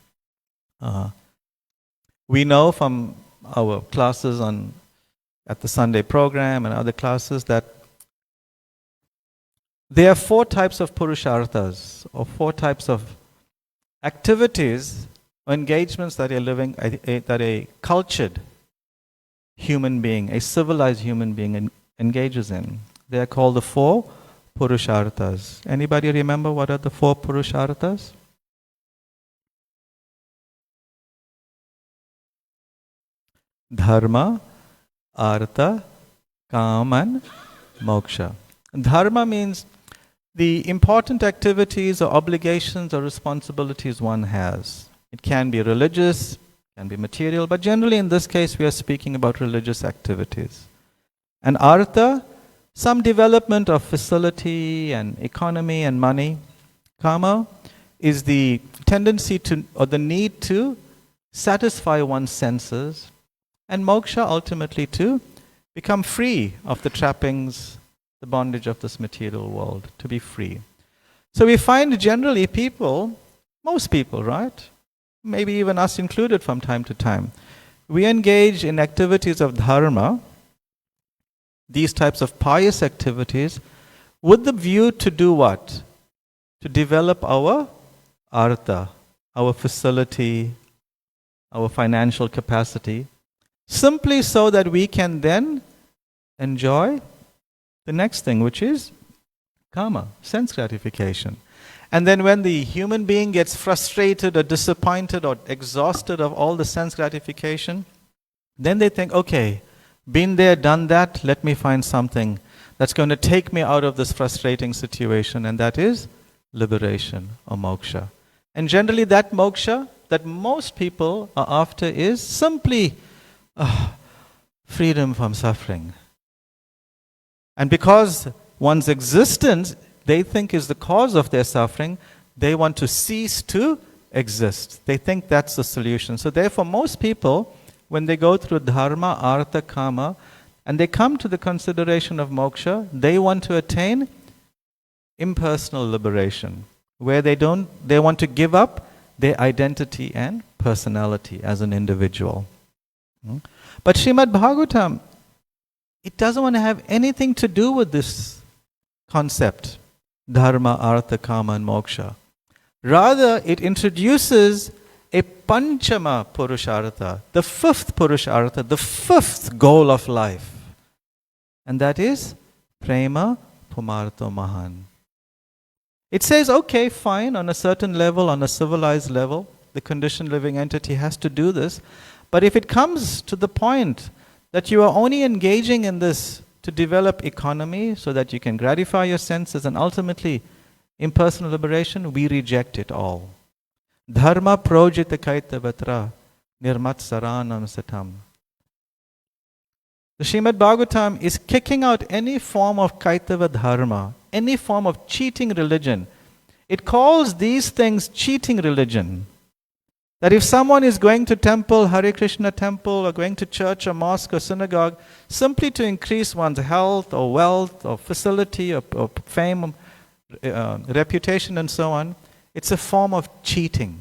We know from our classes at the Sunday program and other classes that there are 4 types of purusharthas, or 4 types of activities or engagements that a cultured human being, a civilized human being engages in. They are called the 4 purusharthas. Anybody remember what are the 4 purusharthas? Dharma, Artha, Kam and Moksha. Dharma means the important activities or obligations or responsibilities one has. It can be religious, can be material, but generally in this case we are speaking about religious activities. And Artha, some development of facility and economy and money. Kama is the tendency to, or the need to satisfy one's senses. And moksha ultimately to become free of the trappings, the bondage of this material world, to be free. So we find generally people, most people, right? Maybe even us included from time to time, we engage in activities of dharma, these types of pious activities, with the view to do what? To develop our artha, our facility, our financial capacity, simply so that we can then enjoy the next thing, which is kama, sense gratification. And then when the human being gets frustrated or disappointed or exhausted of all the sense gratification, then they think, okay, been there, done that, let me find something that's going to take me out of this frustrating situation, and that is liberation or moksha. And generally that moksha that most people are after is simply freedom from suffering. And because one's existence, they think, is the cause of their suffering, they want to cease to exist. They think that's the solution. So therefore, most people, when they go through dharma, artha, kama, and they come to the consideration of moksha, they want to attain impersonal liberation, where they want to give up their identity and personality as an individual. But Srimad Bhagavatam, it doesn't want to have anything to do with this concept, dharma, artha, kama and moksha. Rather, it introduces a panchama purushartha, the 5th purushartha, the 5th goal of life. And that is prema pumartho mahan. It says, okay, fine, on a certain level, on a civilized level, the conditioned living entity has to do this. But if it comes to the point that you are only engaging in this to develop economy so that you can gratify your senses and ultimately impersonal liberation, we reject it all. Dharma projita kaitavatra nirmat saranam satam. The Srimad Bhagavatam is kicking out any form of kaitava dharma, any form of cheating religion. It calls these things cheating religion. That if someone is going to temple, Hare Krishna temple, or going to church or mosque or synagogue, simply to increase one's health or wealth or facility or fame, reputation and so on, it's a form of cheating.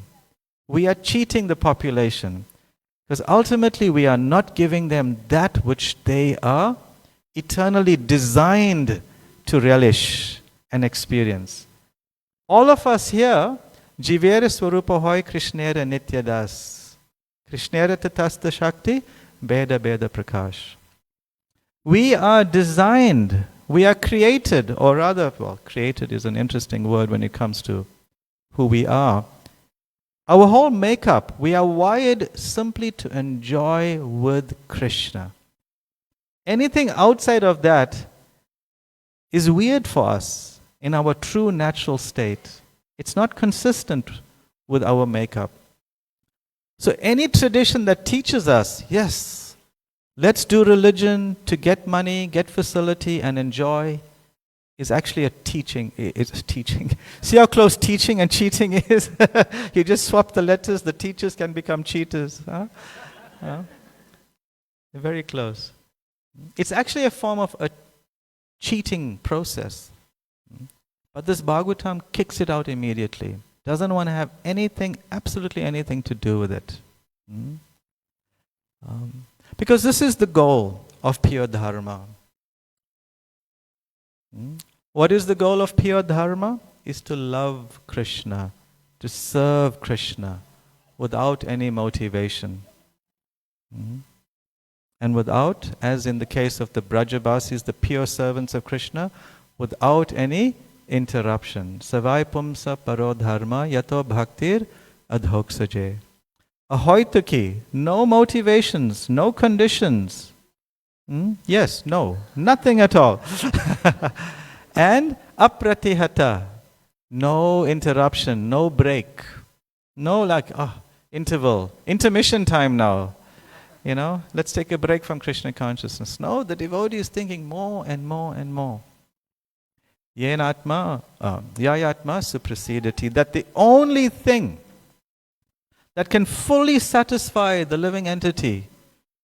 We are cheating the population. Because ultimately we are not giving them that which they are eternally designed to relish and experience. All of us here, Jivere Swarupa Hoy Krishnera Nityadas. Krishnera Tatasta Shakti, Beda Beda Prakash. We are designed, we are created, or rather, well, created is an interesting word when it comes to who we are. Our whole makeup, we are wired simply to enjoy with Krishna. Anything outside of that is weird for us in our true natural state. It's not consistent with our makeup. So any tradition that teaches us, yes, let's do religion to get money, get facility, and enjoy, is actually a teaching. It's teaching. See how close teaching and cheating is? You just swap the letters, the teachers can become cheaters. Huh? They're very close. It's actually a form of a cheating process. But this Bhagavatam kicks it out immediately. Doesn't want to have anything, absolutely anything to do with it. Because this is the goal of pure dharma. What is the goal of pure dharma? Is to love Krishna, to serve Krishna without any motivation. And without, as in the case of the Brajabasis, the pure servants of Krishna, without any interruption. Savai pumsa paro dharma yato bhaktir adhoksaje. Ahoituki, no motivations, no conditions. Yes, no, nothing at all. And apratihata, no interruption, no break. No like, interval, intermission time now. You know, let's take a break from Krishna consciousness. No, the devotee is thinking more and more and more. Yenatma, yayatma suprasidati, that the only thing that can fully satisfy the living entity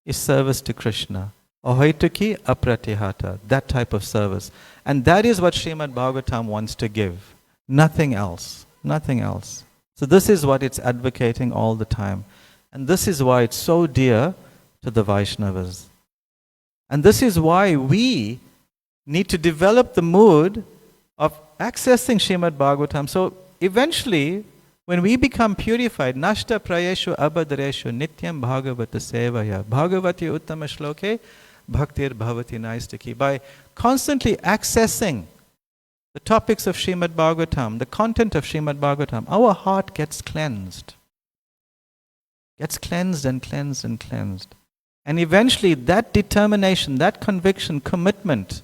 is service to Krishna. Ahoituki apratihata, that type of service. And that is what Srimad Bhagavatam wants to give. Nothing else. Nothing else. So this is what it's advocating all the time. And this is why it's so dear to the Vaishnavas. And this is why we need to develop the mood of accessing Srimad Bhagavatam. So eventually, when we become purified, nashta prayeshu abhadreshu nityam bhagavata sevaya, bhagavati uttama shloke, bhaktir bhavati naistaki. By constantly accessing the topics of Srimad Bhagavatam, the content of Srimad Bhagavatam, our heart gets cleansed. Gets cleansed and cleansed and cleansed. And eventually that determination, that conviction, commitment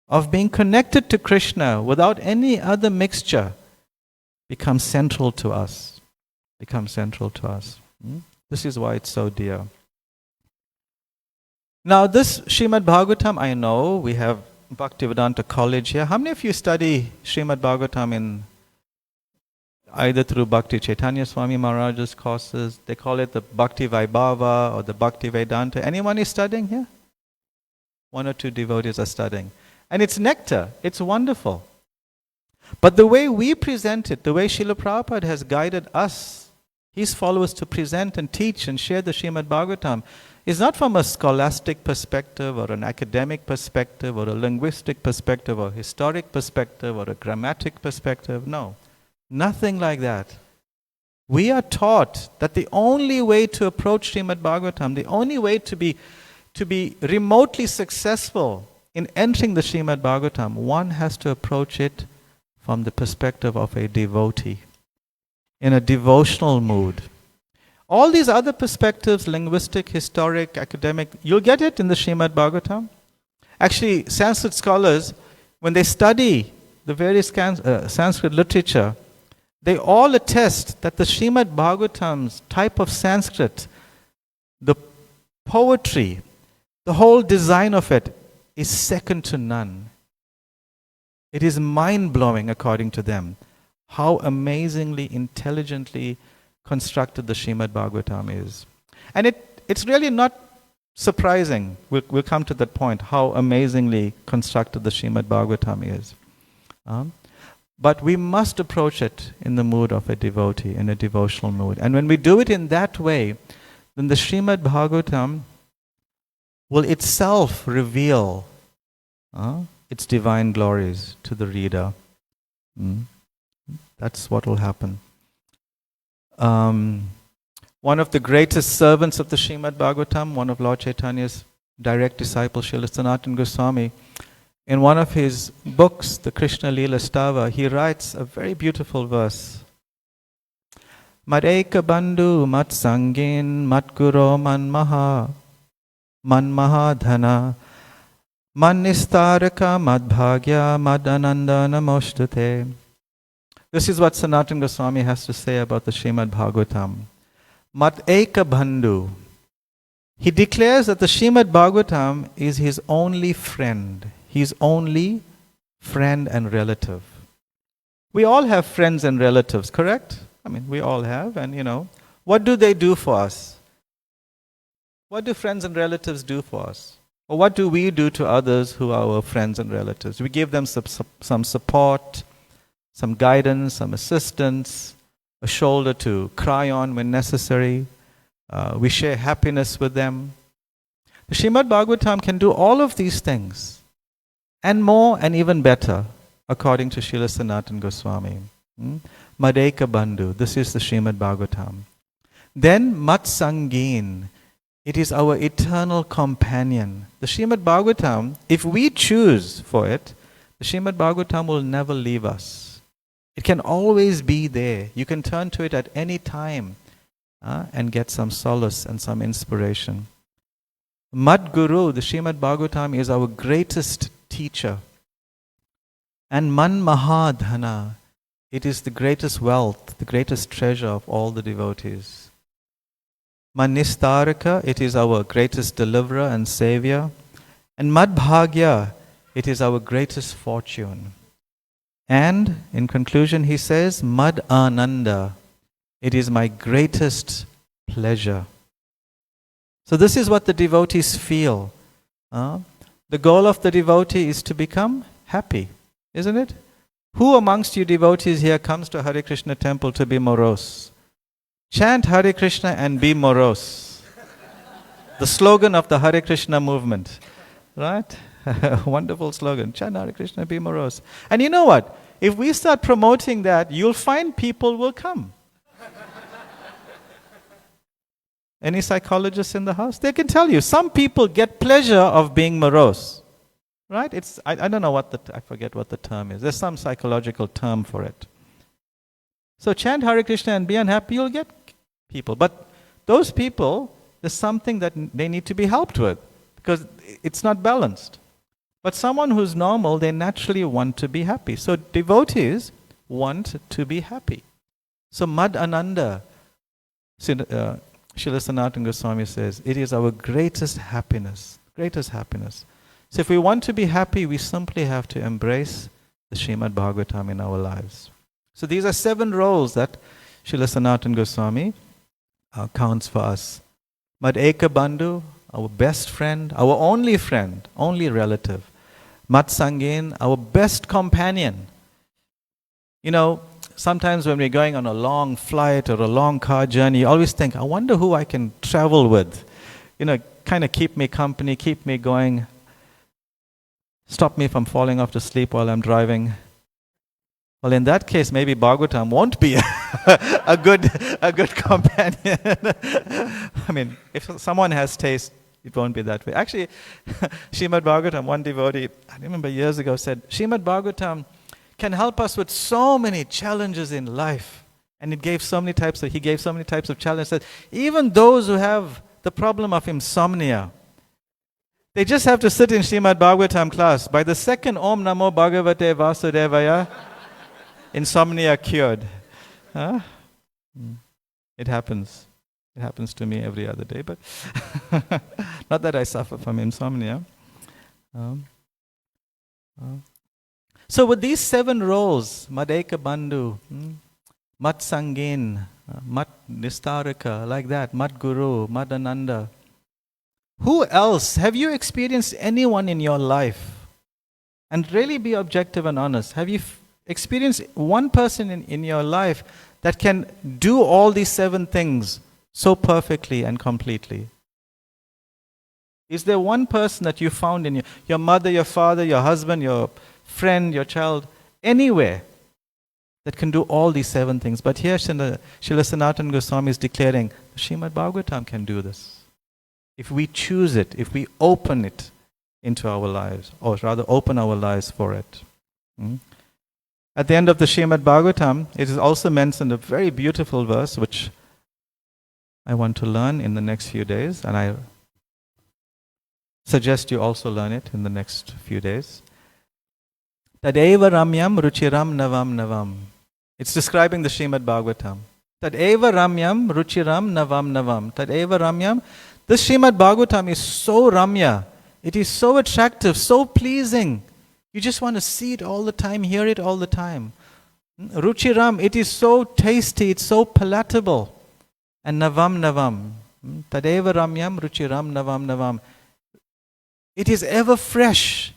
of being connected to Krishna without any other mixture becomes central to us. Becomes central to us. This is why it's so dear. Now this Srimad Bhagavatam, I know we have Bhaktivedanta College here. How many of you study Srimad Bhagavatam in either through Bhakti Chaitanya Swami Maharaj's courses? They call it the Bhakti Vaibhava or the Bhakti Vedanta. Anyone is studying here? One or two devotees are studying. And it's nectar. It's wonderful. But the way we present it, the way Srila Prabhupada has guided us, his followers, to present and teach and share the Srimad Bhagavatam, is not from a scholastic perspective or an academic perspective or a linguistic perspective or historic perspective or a grammatic perspective. No, nothing like that. We are taught that the only way to approach Srimad Bhagavatam, the only way to be remotely successful in entering the Srimad Bhagavatam, one has to approach it from the perspective of a devotee, in a devotional mood. All these other perspectives, linguistic, historic, academic, you'll get it in the Srimad Bhagavatam. Actually, Sanskrit scholars, when they study the various Sanskrit literature, they all attest that the Srimad Bhagavatam's type of Sanskrit, the poetry, the whole design of it is second to none. It is mind-blowing, according to them, how amazingly, intelligently constructed the Srimad Bhagavatam is. And it's really not surprising, we'll come to that point, how amazingly constructed the Srimad Bhagavatam is. But we must approach it in the mood of a devotee, in a devotional mood. And when we do it in that way, then the Srimad Bhagavatam will itself reveal its divine glories to the reader. Mm. That's what will happen. One of the greatest servants of the Srimad Bhagavatam, one of Lord Chaitanya's direct disciples, Srila Sanatana Goswami, in one of his books, the Krishna Leela Stava, he writes a very beautiful verse. Madeka bandhu mat sangin mat guru man maha dhana man nistaraka mad bhagya mad ananda namostate. This is what Sanatana Goswami has to say about the Srimad Bhagavatam. Mat eka bandhu. He declares that the Srimad Bhagavatam is his only friend. His only friend and relative. We all have friends and relatives, correct? I mean, we all have, and what do they do for us? What do friends and relatives do for us? Or what do we do to others who are our friends and relatives? We give them some support, some guidance, some assistance, a shoulder to cry on when necessary. We share happiness with them. The Srimad Bhagavatam can do all of these things, and more and even better, according to Srila Sanatana Goswami. Madeka Bandhu, this is the Srimad Bhagavatam. Then Mat Sangin, it is our eternal companion. The Srimad Bhagavatam, if we choose for it, the Srimad Bhagavatam will never leave us. It can always be there. You can turn to it at any time and get some solace and some inspiration. Mad Guru, the Srimad Bhagavatam, is our greatest teacher. And Man Mahadhana, it is the greatest wealth, the greatest treasure of all the devotees. Man Nistaraka, it is our greatest deliverer and savior. And Mad Bhagya, it is our greatest fortune. And in conclusion he says, Mad Ananda, it is my greatest pleasure. So this is what the devotees feel. The goal of the devotee is to become happy, isn't it? Who amongst you devotees here comes to Hare Krishna temple to be morose? Chant Hare Krishna and be morose. The slogan of the Hare Krishna movement. Right? Wonderful slogan. Chant Hare Krishna, be morose. And you know what? If we start promoting that, you'll find people will come. Any psychologists in the house? They can tell you, some people get pleasure of being morose. Right? I don't know I forget what the term is. There's some psychological term for it. So chant Hare Krishna and be unhappy, you'll get people. But those people, there's something that they need to be helped with because it's not balanced. But someone who's normal, they naturally want to be happy. So devotees want to be happy. So Mad Ananda, Srila Sanatana Goswami says, it is our greatest happiness. Greatest happiness. So if we want to be happy, we simply have to embrace the Srimad Bhagavatam in our lives. So these are 7 roles that Srila Sanatana Goswami counts for us. Mad Eka Bandhu, our best friend, our only friend, only relative. Mat Sangin, our best companion. Sometimes when we're going on a long flight or a long car journey, you always think, I wonder who I can travel with. Kind of keep me company, keep me going. Stop me from falling off to sleep while I'm driving. Well, in that case, maybe Bhagavatam won't be a good companion. I mean, if someone has taste, it won't be that way. Actually, Srimad Bhagavatam, one devotee, I remember years ago, said, Srimad Bhagavatam can help us with so many challenges in life. And he gave so many types of challenges. Even those who have the problem of insomnia, they just have to sit in Srimad Bhagavatam class. By the second Om Namo Bhagavate Vasudevaya, insomnia cured. It happens. It happens to me every other day, but not that I suffer from insomnia. So with these 7 roles, Madeka Bandhu, Mat Sangin, Mat Nistaraka, like that, Mat Guru, Mat Ananda. Who else? Have you experienced anyone in your life? And really be objective and honest. Have you experienced one person in your life that can do all these 7 things so perfectly and completely? Is there one person that you found in your mother, your father, your husband, your friend, your child, anywhere that can do all these 7 things. But here Srila Sanatana Goswami is declaring, the Srimad Bhagavatam can do this. If we choose it, if we open it into our lives, or rather open our lives for it. At the end of the Srimad Bhagavatam, it is also mentioned a very beautiful verse which I want to learn in the next few days, and I suggest you also learn it in the next few days. Tadeva ramyam ruchiram navam navam. It's describing the Srimad Bhagavatam. Tadeva ramyam ruchiram navam navam. Tadeva ramyam. This Srimad Bhagavatam is so ramya. It is so attractive, so pleasing. You just want to see it all the time, hear it all the time. Ruchiram, it is so tasty, it's so palatable. And navam navam. Tadeva ramyam ruchiram navam navam. It is ever fresh.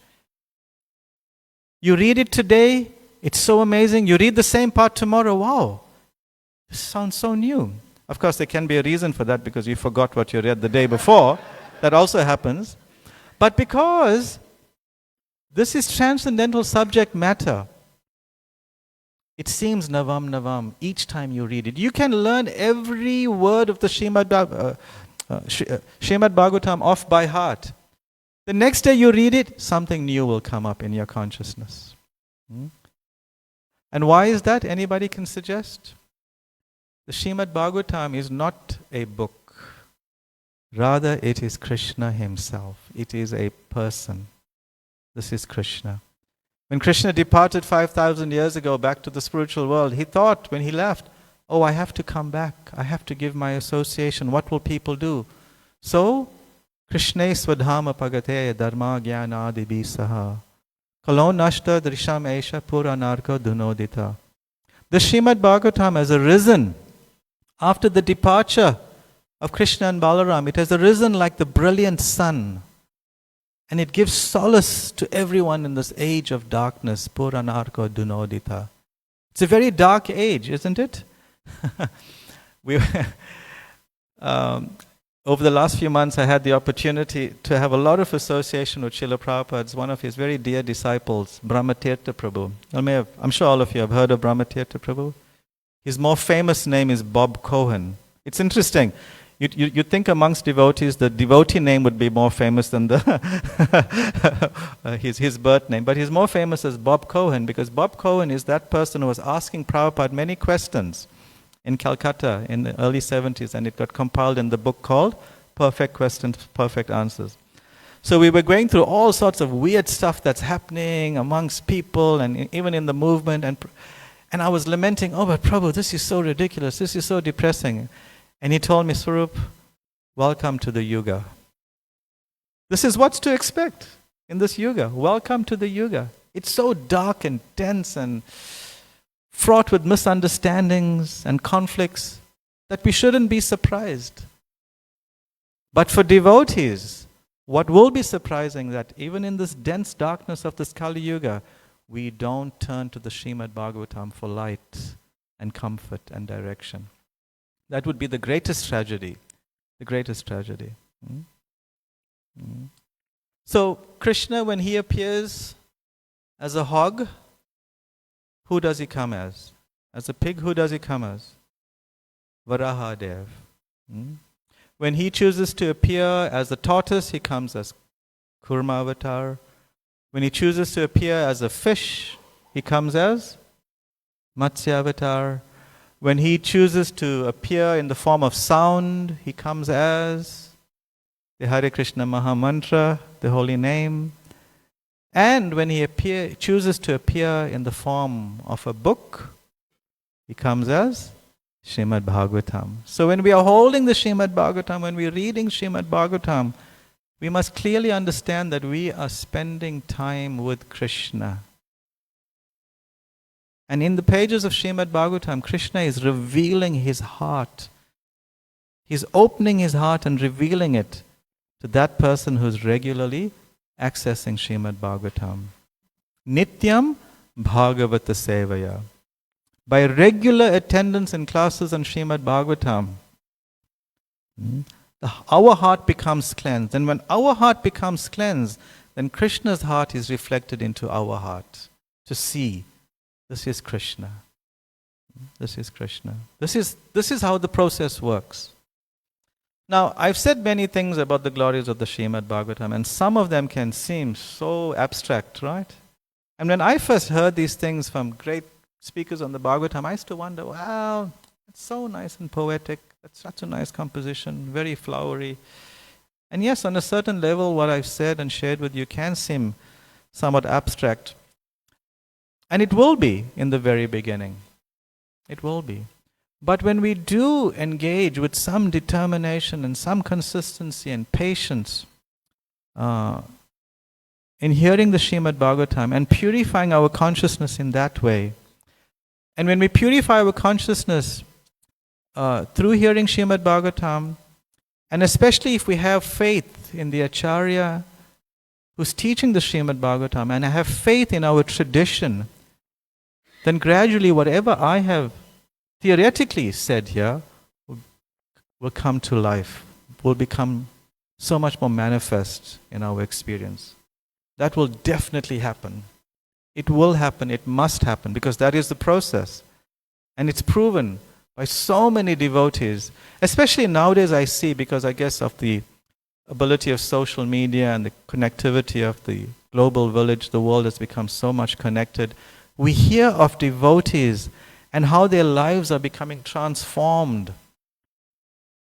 You read it today, it's so amazing. You read the same part tomorrow, wow, this sounds so new. Of course, there can be a reason for that because you forgot what you read the day before. That also happens. But because this is transcendental subject matter, it seems navam navam each time you read it. You can learn every word of the Srimad Bhagavatam off by heart. The next day you read it, something new will come up in your consciousness. And why is that? Anybody can suggest? The Srimad Bhagavatam is not a book. Rather, it is Krishna himself. It is a person. This is Krishna. When Krishna departed 5,000 years ago back to the spiritual world, he thought when he left, oh, I have to come back. I have to give my association. What will people do? So, Krishna swadhama pagate dharma jnana adibi saha. Kalo nashta drisham esha puranarka dunodita. The Srimad Bhagavatam has arisen after the departure of Krishna and Balaram. It has arisen like the brilliant sun. And it gives solace to everyone in this age of darkness. Puranarka dunodita. It's a very dark age, isn't it? Over the last few months, I had the opportunity to have a lot of association with Srila Prabhupada's one of his very dear disciples, Brahmatirtha Prabhu. I'm sure all of you have heard of Brahmatirtha Prabhu. His more famous name is Bob Cohen. It's interesting. You'd think amongst devotees, the devotee name would be more famous than his birth name. But he's more famous as Bob Cohen because Bob Cohen is that person who was asking Prabhupada many questions in Calcutta in the early 70s, and it got compiled in the book called Perfect Questions, Perfect Answers. So we were going through all sorts of weird stuff that's happening amongst people and even in the movement, and I was lamenting, oh, but Prabhu, this is so ridiculous, this is so depressing. And he told me, Swarup, welcome to the Yuga. This is what's to expect in this Yuga. Welcome to the Yuga. It's so dark and dense and fraught with misunderstandings and conflicts that we shouldn't be surprised. But for devotees, what will be surprising that even in this dense darkness of this Kali Yuga, we don't turn to the Srimad Bhagavatam for light and comfort and direction. That would be the greatest tragedy. The greatest tragedy. So Krishna, when he appears as a hog, who does he come as? As a pig, who does he come as? Varahadev. When he chooses to appear as a tortoise, he comes as Kurma avatar. When he chooses to appear as a fish, he comes as Matsya avatar. When he chooses to appear in the form of sound, he comes as the Hare Krishna Maha Mantra, the holy name. And when he chooses to appear in the form of a book, he comes as Srimad Bhagavatam. So when we are holding the Srimad Bhagavatam, when we are reading Srimad Bhagavatam, we must clearly understand that we are spending time with Krishna. And in the pages of Srimad Bhagavatam, Krishna is revealing his heart. He's opening his heart and revealing it to that person who's regularly accessing Srimad Bhagavatam. Nityam Bhagavata Sevaya. By regular attendance in classes on Srimad Bhagavatam, our heart becomes cleansed. And when our heart becomes cleansed, then Krishna's heart is reflected into our heart to see this is Krishna. This is Krishna. This is how the process works. Now, I've said many things about the glories of the Srimad Bhagavatam, and some of them can seem so abstract, right? And when I first heard these things from great speakers on the Bhagavatam, I used to wonder, wow, it's so nice and poetic. That's such a nice composition, very flowery. And yes, on a certain level, what I've said and shared with you can seem somewhat abstract. And it will be in the very beginning. It will be. But when we do engage with some determination and some consistency and patience in hearing the Srimad Bhagavatam and purifying our consciousness in that way, and when we purify our consciousness through hearing Srimad Bhagavatam, and especially if we have faith in the Acharya who's teaching the Srimad Bhagavatam, and I have faith in our tradition, then gradually whatever I have theoretically said here will come to life, will become so much more manifest in our experience. That will definitely happen. It will happen, it must happen, because that is the process. And it's proven by so many devotees, especially nowadays I see, because I guess of the ability of social media and the connectivity of the global village, the world has become so much connected. We hear of devotees and how their lives are becoming transformed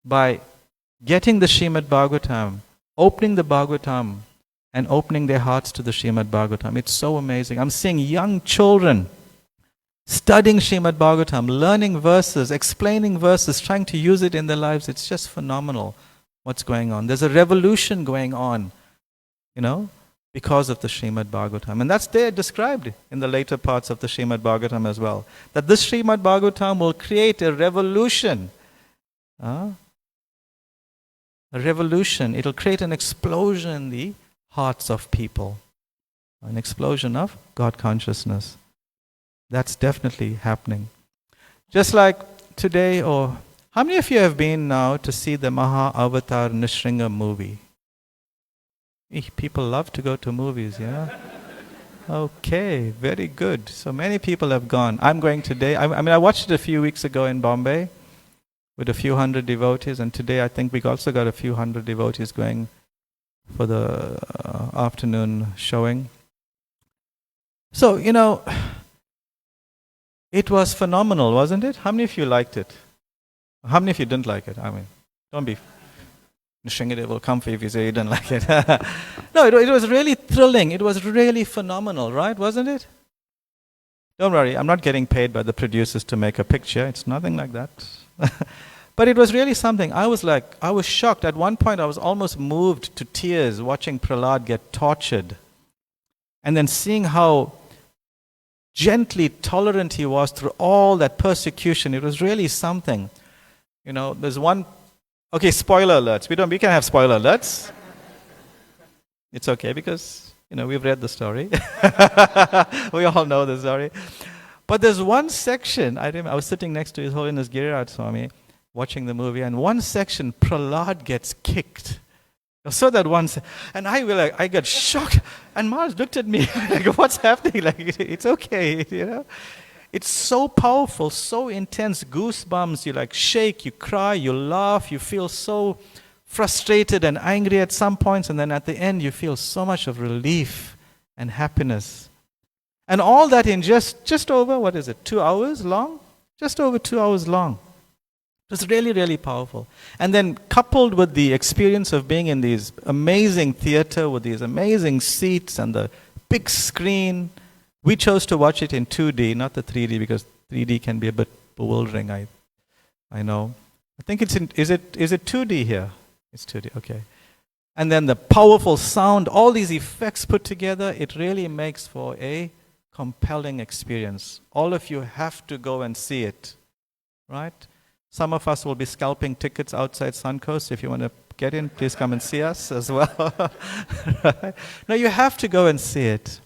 by getting the Srimad Bhagavatam, opening the Bhagavatam, and opening their hearts to the Srimad Bhagavatam. It's so amazing. I'm seeing young children studying Srimad Bhagavatam, learning verses, explaining verses, trying to use it in their lives. It's just phenomenal what's going on. There's a revolution going on, because of the Srimad Bhagavatam. And that's there described in the later parts of the Srimad Bhagavatam as well. That this Srimad Bhagavatam will create a revolution. A revolution. It'll create an explosion in the hearts of people. An explosion of God consciousness. That's definitely happening. Just like today, or how many of you have been now to see the Maha Avatar Nishringa movie? People love to go to movies, yeah? Okay, very good. So many people have gone. I'm going today. I watched it a few weeks ago in Bombay with a few hundred devotees, and today I think we also got a few hundred devotees going for the afternoon showing. So, it was phenomenal, wasn't it? How many of you liked it? How many of you didn't like it? Don't be Nishringadev will come for you if you say you didn't like it. No, it was really thrilling. It was really phenomenal, right? Wasn't it? Don't worry, I'm not getting paid by the producers to make a picture. It's nothing like that. But it was really something. I was shocked. At one point I was almost moved to tears watching Prahlad get tortured. And then seeing how gently tolerant he was through all that persecution. It was really something. There's one... Okay, spoiler alerts. We can have spoiler alerts. It's okay because, we've read the story. We all know the story. But there's one section, I was sitting next to His Holiness Giriraj Swami watching the movie, and one section, Prahlad gets kicked. I saw that once, and I got shocked. And Mars looked at me like, what's happening? Like, it's okay, It's so powerful, so intense, goosebumps. You shake, you cry, you laugh, you feel so frustrated and angry at some points, and then at the end you feel so much of relief and happiness. And all that in just over, 2 hours long? Just over 2 hours long. It was really, really powerful. And then coupled with the experience of being in these amazing theater with these amazing seats and the big screen. We chose to watch it in 2D, not the 3D, because 3D can be a bit bewildering, I know. I think is it 2D here? It's 2D, okay. And then the powerful sound, all these effects put together, it really makes for a compelling experience. All of you have to go and see it, right? Some of us will be scalping tickets outside Suncoast. If you want to get in, please come and see us as well. Right? No, you have to go and see it.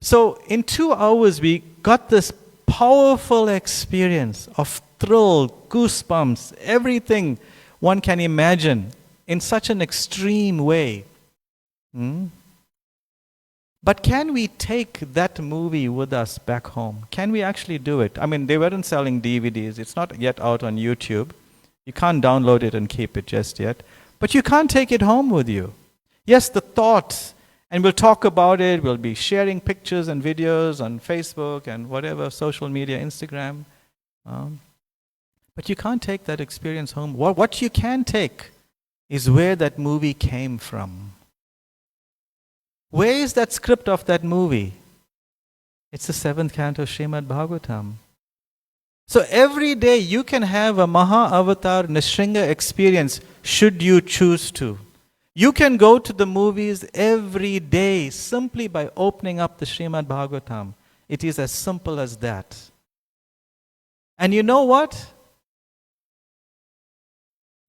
So in 2 hours, we got this powerful experience of thrill, goosebumps, everything one can imagine in such an extreme way. But can we take that movie with us back home? Can we actually do it? I mean, they weren't selling DVDs. It's not yet out on YouTube. You can't download it and keep it just yet. But you can't take it home with you. Yes, the thoughts, and we'll talk about it. We'll be sharing pictures and videos on Facebook and whatever, social media, Instagram. But you can't take that experience home. What you can take is where that movie came from. Where is that script of that movie? It's the 7th canto of Srimad Bhagavatam. So every day you can have a Maha Avatar Nrsimha experience should you choose to. You can go to the movies every day simply by opening up the Srimad Bhagavatam. It is as simple as that. And you know what?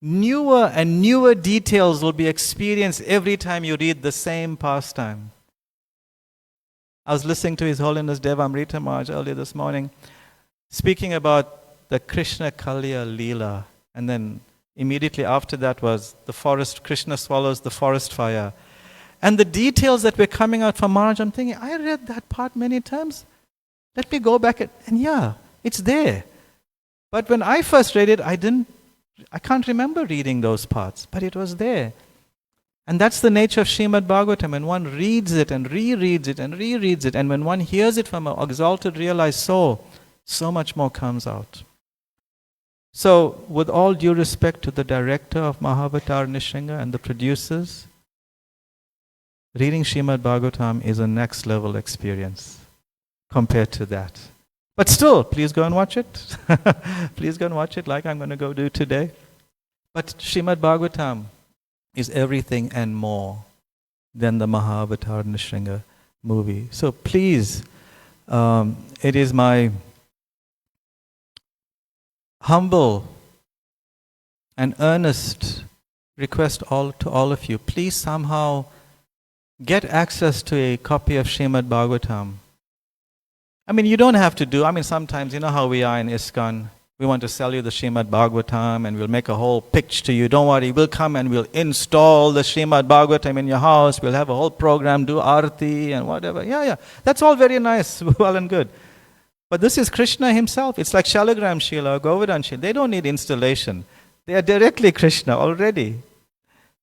Newer and newer details will be experienced every time you read the same pastime. I was listening to His Holiness Devamrita Maharaj earlier this morning, speaking about the Krishna Kalya Leela. And then immediately after that was the forest, Krishna swallows the forest fire. And the details that were coming out from Maharaj, I'm thinking, I read that part many times. Let me go back and yeah, it's there. But when I first read it, I can't remember reading those parts, but it was there. And that's the nature of Srimad Bhagavatam. When one reads it and rereads it and rereads it, and when one hears it from an exalted, realized soul, so much more comes out. So, with all due respect to the director of Mahavatar Nrsimha and the producers, reading Srimad Bhagavatam is a next level experience compared to that. But still, please go and watch it. Please go and watch it like I'm going to go do today. But Srimad Bhagavatam is everything and more than the Mahavatar Nrsimha movie. So please, it is my humble and earnest request to all of you, please somehow get access to a copy of Srimad Bhagavatam. I mean, you don't have to sometimes, you know how we are in ISKCON, we want to sell you the Srimad Bhagavatam and we'll make a whole pitch to you. Don't worry, we'll come and we'll install the Srimad Bhagavatam in your house. We'll have a whole program, do arati and whatever. Yeah, that's all very nice, well and good. But this is Krishna himself. It's like Shalagram Shila or Govardhan Shila. They don't need installation. They are directly Krishna already.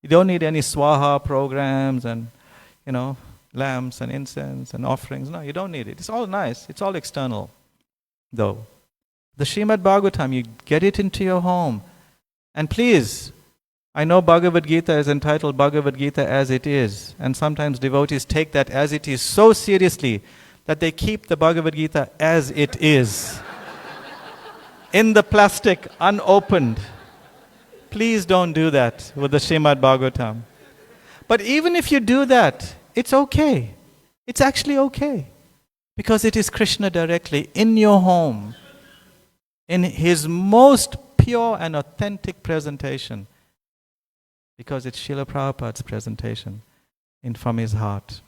You don't need any swaha programs and, lamps and incense and offerings. No, you don't need it. It's all nice. It's all external, though. The Srimad Bhagavatam, you get it into your home. And please, I know Bhagavad Gita is entitled Bhagavad Gita as it is. And sometimes devotees take that as it is so seriously that they keep the Bhagavad Gita as it is. In the plastic, unopened. Please don't do that with the Srimad Bhagavatam. But even if you do that, it's okay. It's actually okay. Because it is Krishna directly in your home, in his most pure and authentic presentation. Because it's Srila Prabhupada's presentation from his heart.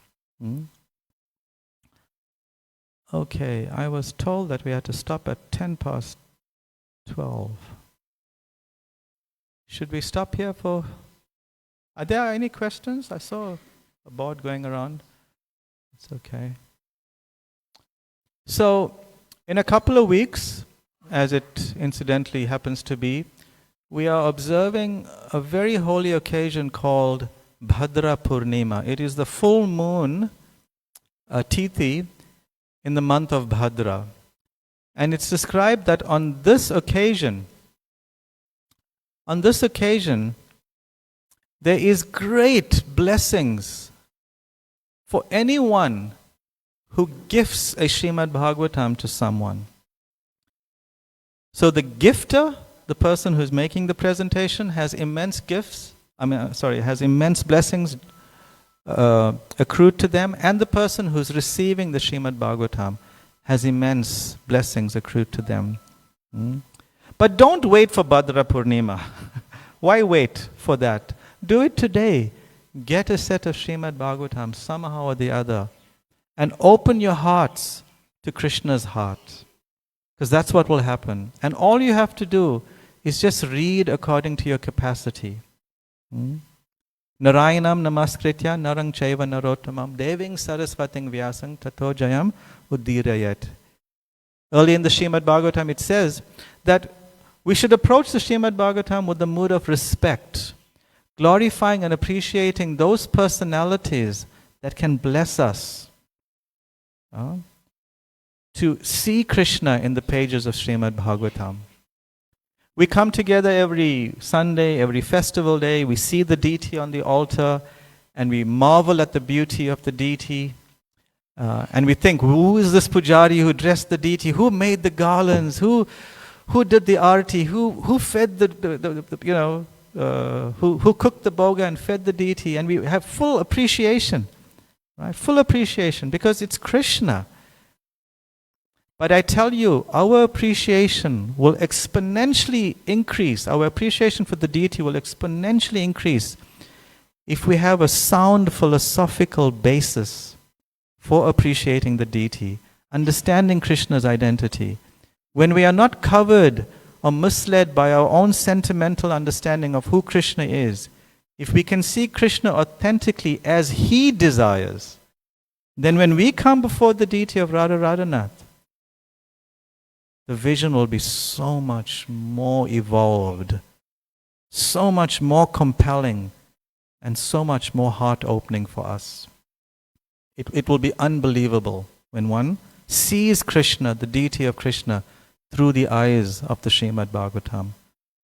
Okay, I was told that we had to stop at 12:10. Should we stop here for... Are there any questions? I saw a board going around. It's okay. So, in a couple of weeks, as it incidentally happens to be, we are observing a very holy occasion called Bhadra Purnima. It is the full moon, Tithi, in the month of Bhadra. And it's described that on this occasion, there is great blessings for anyone who gifts a Srimad Bhagavatam to someone. So the gifter, the person who's making the presentation, has immense has immense blessings accrued to them, and the person who's receiving the Srimad Bhagavatam has immense blessings accrued to them. But don't wait for Bhadra Purnima. Why wait for that? Do it today. Get a set of Srimad Bhagavatam somehow or the other and open your hearts to Krishna's heart. Because that's what will happen. And all you have to do is just read according to your capacity. Narayanam namaskritya narang chaiva narottamam deving sarasvating vyasang tato jayam uddirayat. Early in the Srimad Bhagavatam it says that we should approach the Srimad Bhagavatam with the mood of respect, glorifying and appreciating those personalities that can bless us to see Krishna in the pages of Srimad Bhagavatam. We come together every Sunday, every festival day, we see the deity on the altar, and we marvel at the beauty of the deity. And we think, who is this pujari who dressed the deity? Who made the garlands? Who did the arati? Who fed who cooked the bhoga and fed the deity? And we have full appreciation, right? Full appreciation because it's Krishna. But I tell you, our appreciation will exponentially increase. Our appreciation for the deity will exponentially increase if we have a sound philosophical basis for appreciating the deity, understanding Krishna's identity. When we are not covered or misled by our own sentimental understanding of who Krishna is, if we can see Krishna authentically as he desires, then when we come before the deity of Radha Radhanath, the vision will be so much more evolved, so much more compelling, and so much more heart-opening for us. It will be unbelievable when one sees Krishna, the deity of Krishna, through the eyes of the Srimad Bhagavatam,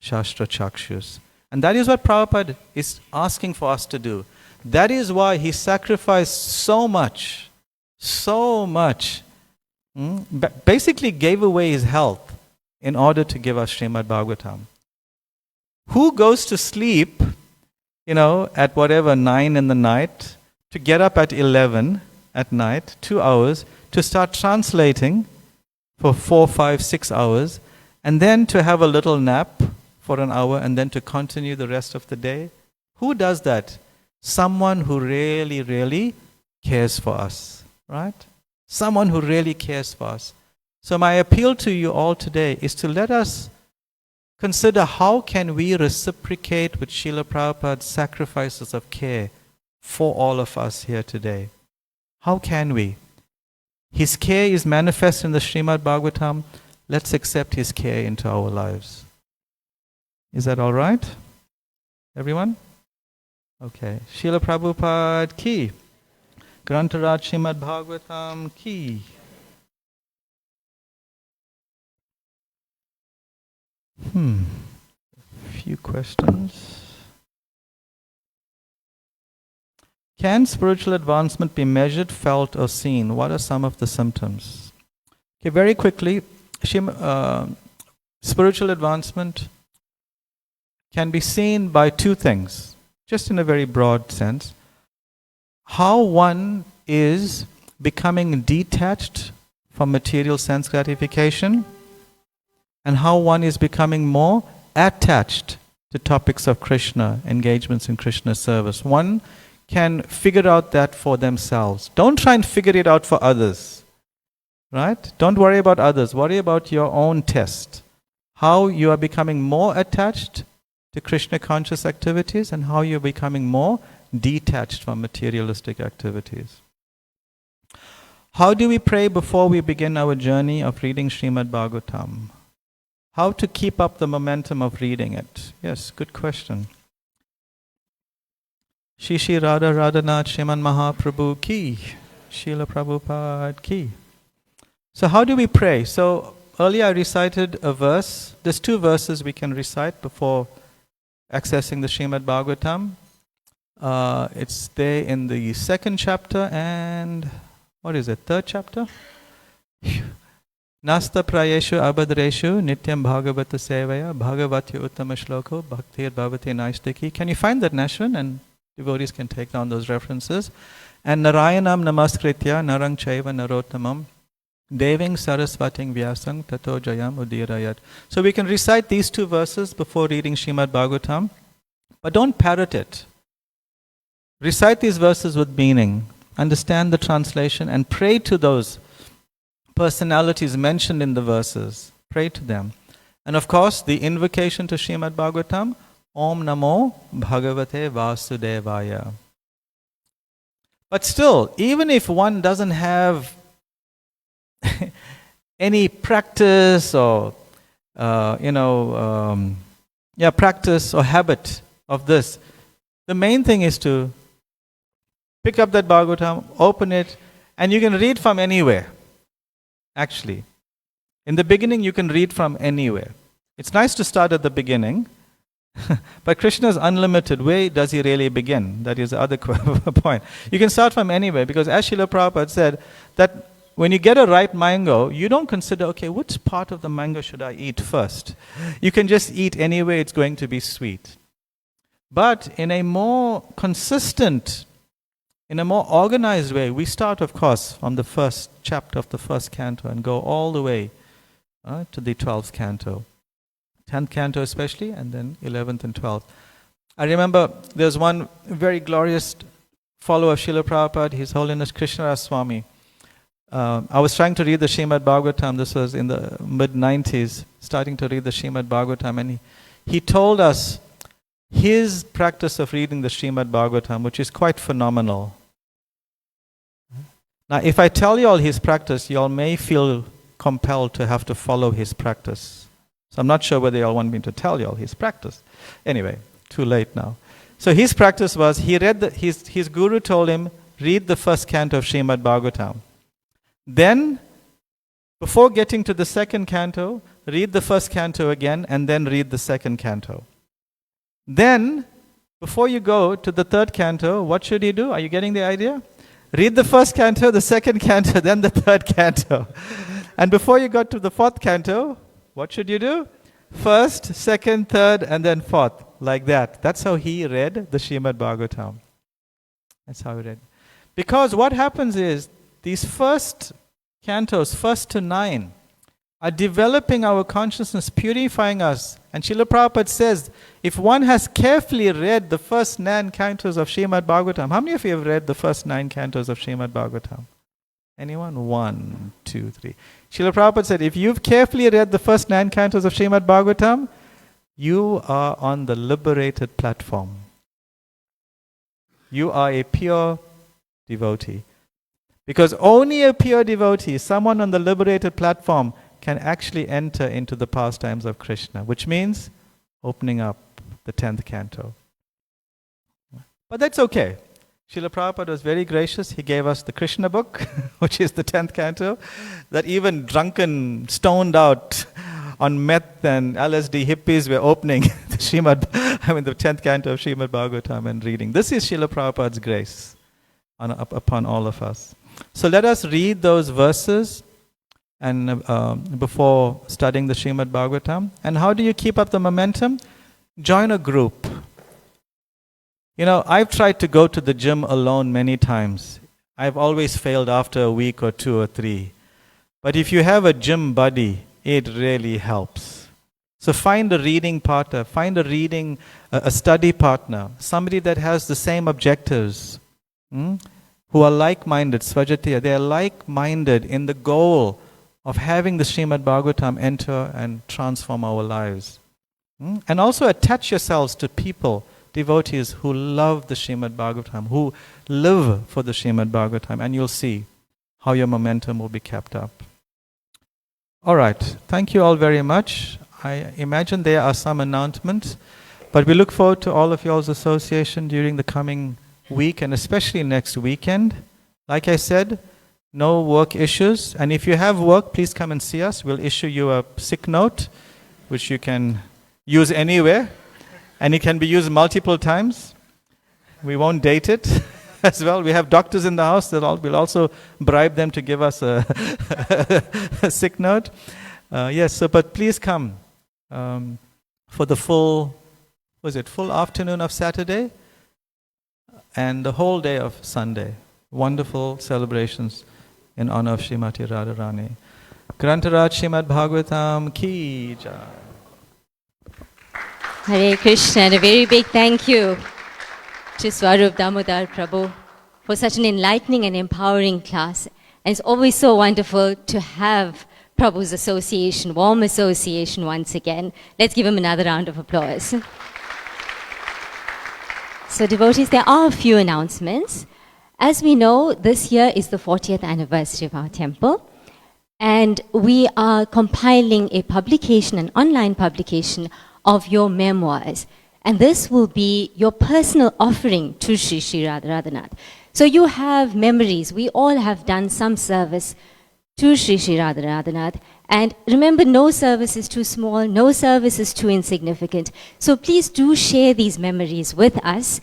Shastra Chakshus. And that is what Prabhupada is asking for us to do. That is why he sacrificed so much, basically gave away his health in order to give us Srimad Bhagavatam. Who goes to sleep, at whatever 9 in the night, to get up at 11 at night, 2 hours, to start translating for 4, 5, 6 hours, and then to have a little nap for an hour, and then to continue the rest of the day? Who does that? Someone who really, really cares for us, right? Someone who really cares for us. So my appeal to you all today is to let us consider how can we reciprocate with Srila Prabhupada's sacrifices of care for all of us here today. How can we? His care is manifest in the Srimad Bhagavatam. Let's accept his care into our lives. Is that all right? Everyone? Okay. Srila Prabhupada ki. Grantaraj Srimad Bhagavatam ki. Few questions. Can spiritual advancement be measured, felt, or seen? What are some of the symptoms? Okay, very quickly, spiritual advancement can be seen by two things, just in a very broad sense. How one is becoming detached from material sense gratification, and how one is becoming more attached to topics of Krishna, engagements in Krishna service. One can figure out that for themselves. Don't try and figure it out for others, right? Don't worry about others. Worry about your own test. How you are becoming more attached to Krishna conscious activities, and how you're becoming more detached from materialistic activities. How do we pray before we begin our journey of reading Srimad Bhagavatam? How to keep up the momentum of reading it? Yes, good question. Shishi Radha Radhanath Sriman Mahaprabhu ki, Srila Prabhupada ki. So how do we pray? So earlier I recited a verse. There's 2 verses we can recite before accessing the Srimad Bhagavatam. It's there in the 2nd chapter and, 3rd chapter? Nasta prayeshu abhadreshu nityam bhagavata sevaya bhagavatya uttama shloko bhaktir bhavati naistaki. Can you find that, Nashwin? And devotees can take down those references. And Narayanam namaskritya narang chaiva narottamam deving sarasvating vyasang tato jayam udirayat. So we can recite these 2 verses before reading Srimad Bhagavatam, but don't parrot it. Recite these verses with meaning, understand the translation, and pray to those personalities mentioned in the verses. Pray to them. And of course, the invocation to Srimad Bhagavatam Om Namo Bhagavate Vasudevaya. But still, even if one doesn't have any practice or, practice or habit of this, the main thing is to pick up that Bhagavatam, open it, and you can read from anywhere, actually. In the beginning, you can read from anywhere. It's nice to start at the beginning, but Krishna is unlimited. Where does he really begin? That is the other point. You can start from anywhere, because as Srila Prabhupada said, that when you get a ripe mango, you don't consider, okay, which part of the mango should I eat first? You can just eat anyway, it's going to be sweet. But in a more consistent, in a more organized way, we start, of course, from the first chapter of the first canto and go all the way to the 12th canto. 10th canto especially, and then 11th and 12th. I remember there's one very glorious follower of Srila Prabhupada, His Holiness Krishna Swami. I was trying to read the Srimad Bhagavatam, this was in the mid-90s, starting to read the Srimad Bhagavatam, and he told us his practice of reading the Srimad Bhagavatam, which is quite phenomenal. Now, if I tell you all his practice, you all may feel compelled to have to follow his practice. So I'm not sure whether you all want me to tell you all his practice. Anyway, too late now. So his practice was, he read his guru told him, read the first canto of Srimad Bhagavatam. Then, before getting to the second canto, read the first canto again, and then read the second canto. Then, before you go to the third canto, what should you do? Are you getting the idea? Read the first canto, the second canto, then the third canto. And before you got to the fourth canto, what should you do? First, second, third, and then fourth. Like that. That's how he read the Srimad Bhagavatam. That's how he read. Because what happens is, these first cantos, first to 9, are developing our consciousness, purifying us. And Srila Prabhupada says, if one has carefully read the first 9 cantos of Srimad Bhagavatam, how many of you have read the first 9 cantos of Srimad Bhagavatam? Anyone? 1, 2, 3. Srila Prabhupada said, if you've carefully read the first 9 cantos of Srimad Bhagavatam, you are on the liberated platform. You are a pure devotee. Because only a pure devotee, someone on the liberated platform, can actually enter into the pastimes of Krishna, which means opening up the 10th canto. But that's okay. Srila Prabhupada was very gracious. He gave us the Krishna book, which is the 10th canto, that even drunken, stoned out on meth and LSD hippies were opening the 10th canto of Srimad Bhagavatam and reading. This is Srila Prabhupada's grace upon all of us. So let us read those verses and before studying the Srimad Bhagavatam. And how do you keep up the momentum? Join a group. You know, I've tried to go to the gym alone many times. I've always failed after a week or 2 or 3. But if you have a gym buddy, it really helps. So find a reading partner, find a study partner, somebody that has the same objectives, who are like-minded, Svajatiya. They are like-minded in the goal of having the Srimad Bhagavatam enter and transform our lives. And also attach yourselves to people, devotees who love the Srimad Bhagavatam, who live for the Srimad Bhagavatam, and you'll see how your momentum will be kept up. All right, thank you all very much. I imagine there are some announcements, but we look forward to all of y'all's association during the coming week and especially next weekend. Like I said, no work issues, and if you have work, please come and see us. We'll issue you a sick note, which you can use anywhere, and it can be used multiple times. We won't date it as well. We have doctors in the house that we'll also bribe them to give us a sick note. But please come for the full afternoon of Saturday and the whole day of Sunday. Wonderful celebrations in honor of Srimati Radharani. Grantaraj Srimad Bhagavatam Ki Jai. Hare Krishna, and a very big thank you to Swarup Damodar Prabhu for such an enlightening and empowering class. And it's always so wonderful to have Prabhu's association, warm association once again. Let's give him another round of applause. So devotees, there are a few announcements. As we know, this year is the 40th anniversary of our temple, and we are compiling a publication, an online publication of your memoirs. And this will be your personal offering to Sri Sri Radharanath. So you have memories. We all have done some service to Sri Sri Radharanath. And remember, no service is too small, no service is too insignificant. So please do share these memories with us.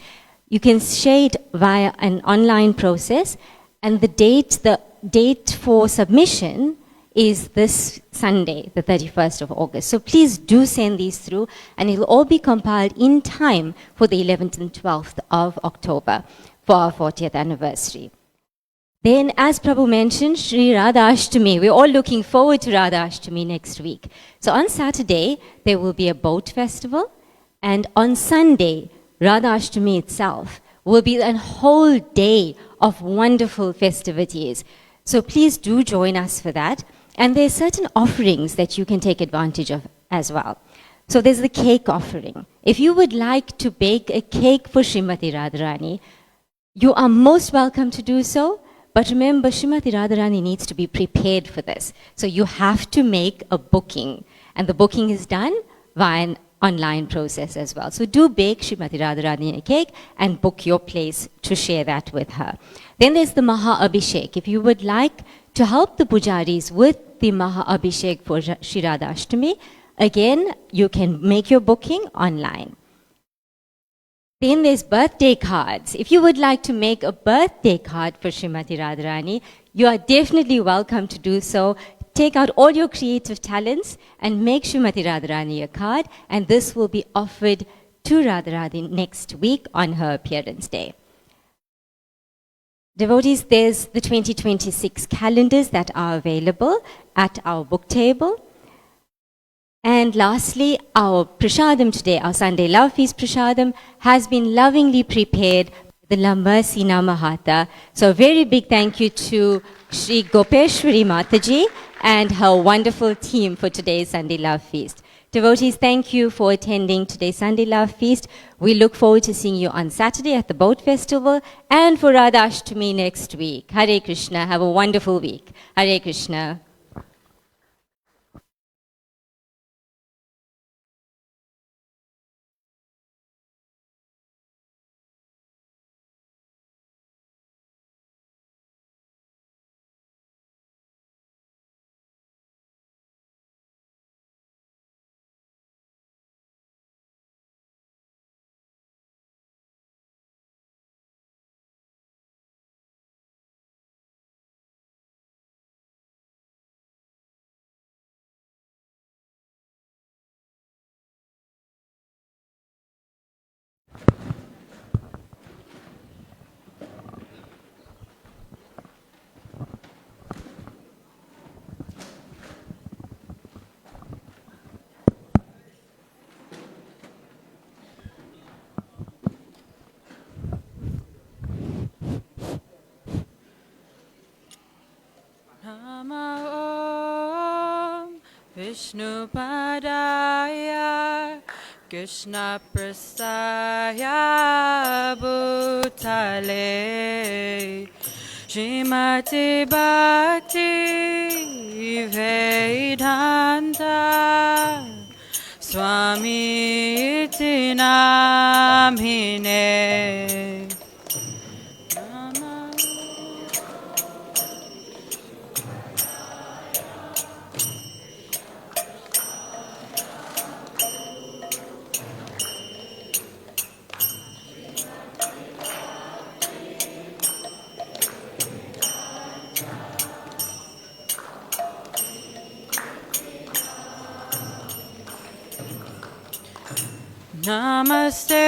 You can share it via an online process. And the date for submission is this Sunday, the 31st of August. So please do send these through, and it'll all be compiled in time for the 11th and 12th of October for our 40th anniversary. Then, as Prabhu mentioned, Sri Radha Ashtami. We're all looking forward to Radha Ashtami next week. So on Saturday, there will be a boat festival, and on Sunday, Radha Ashtami itself will be a whole day of wonderful festivities. So please do join us for that. And there are certain offerings that you can take advantage of as well. So there's the cake offering. If you would like to bake a cake for Srimati Radharani, you are most welcome to do so. But remember, Srimati Radharani needs to be prepared for this. So you have to make a booking. And the booking is done via an online process as well. So do bake Srimati Radharani a cake and book your place to share that with her. Then there's the Maha Abhishek. If you would like to help the pujaris with the Maha Abhishek for Shri Radha Ashtami, again, you can make your booking online. Then there's birthday cards. If you would like to make a birthday card for Srimati Radharani, you are definitely welcome to do so. Take out all your creative talents and make Srimati Radharani a card, and this will be offered to Radharani next week on her appearance day. Devotees, there's the 2026 calendars that are available at our book table. And lastly, our prasadam today, our Sunday Love Feast prasadam, has been lovingly prepared by the Lambarsina Mahata. So a very big thank you to Sri Gopeshwari Mataji and her wonderful team for today's Sunday Love Feast. Devotees, thank you for attending today's Sunday Love Feast. We look forward to seeing you on Saturday at the Boat Festival and for Radha Ashtami next week. Hare Krishna. Have a wonderful week. Hare Krishna. Vishnu Padaya Krishna Prasaya Bhutale Srimati Bhakti Vedanta Swami Iti Namine. Namaste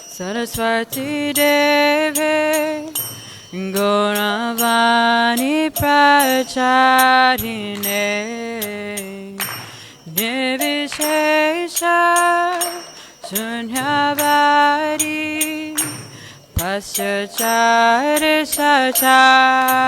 Saraswati Deve Gauravani Pracharine Nivishesha Sunyavadi Paschachari Sacharine.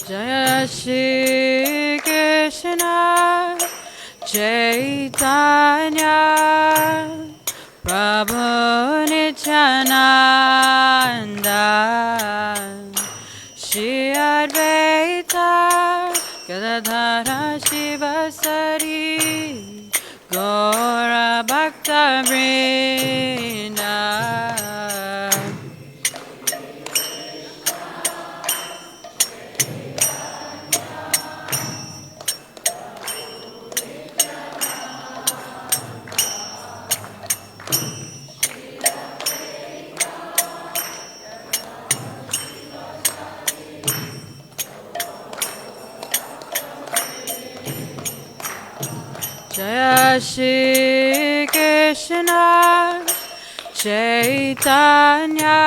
Jaya Shri Krishna Chaitanya Prabhu Nityananda Shri Advaita Gadadhara Shivasari Gaura Bhakta Vrinda Jaya Shri Krishna Chaitanya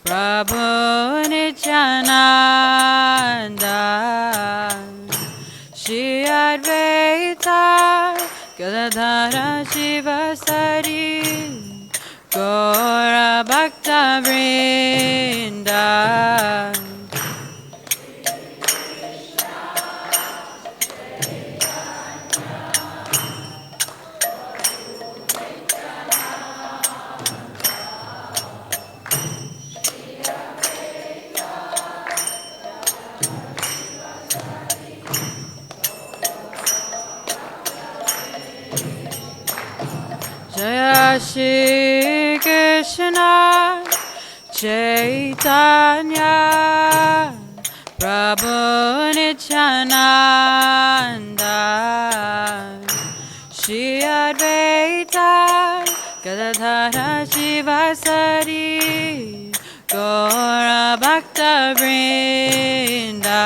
Prabhu Nityananda Shri Advaita Gadadhara Shivasari Gaura Bhakta Vrinda Jaya Shri Krishna Chaitanya Prabhu Nityananda Shri Advaita Gadadhara Shivasari Gaura Bhakta Vrinda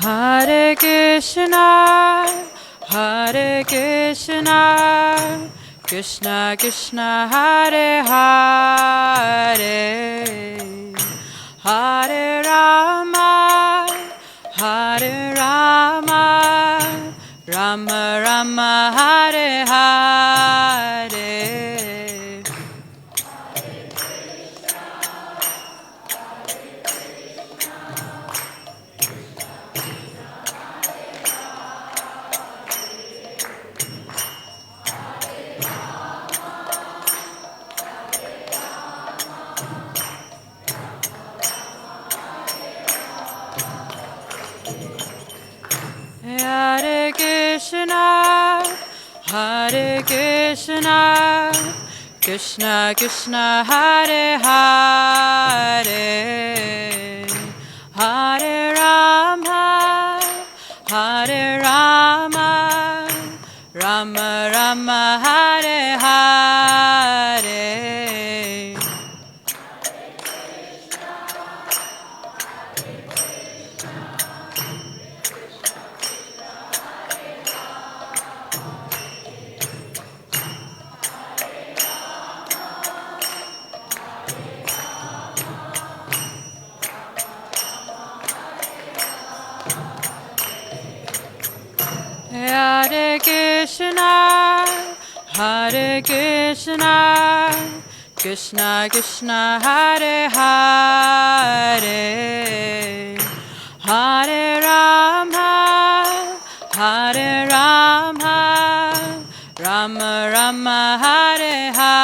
Hare Krishna, Hare Krishna, Krishna Krishna, Hare Hare, Hare Rama, Hare Rama, Rama Rama, Hare Hare. Hare Krishna, Hare Krishna, Krishna Krishna, Hare Hare, Hare Rama, Hare Rama, Rama Rama, Hare Hare. Hare Krishna, Hare Krishna, Krishna Krishna, Hare Hare, Hare Rama, Hare Rama, Rama Rama, Hare Hare.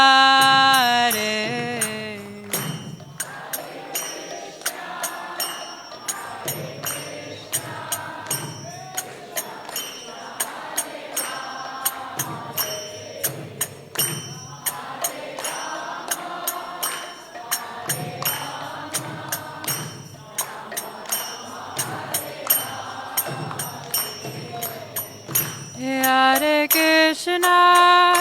Hare Krishna,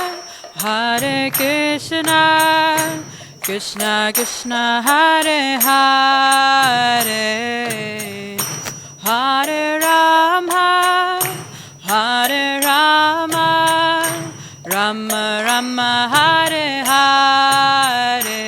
Hare Krishna, Krishna Krishna, Hare Hare, Hare Rama, Rama Hare Hare.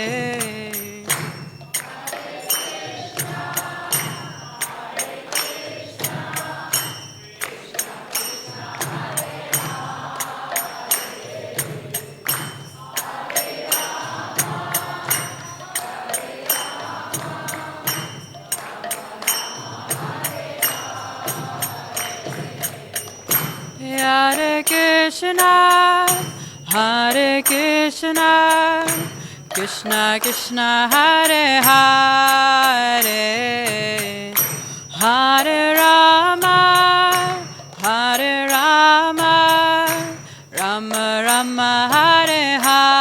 Hare Krishna, Hare Krishna, Krishna Krishna, Hare Hare, Hare Rama, Hare Rama, Rama Rama, Hare Hare.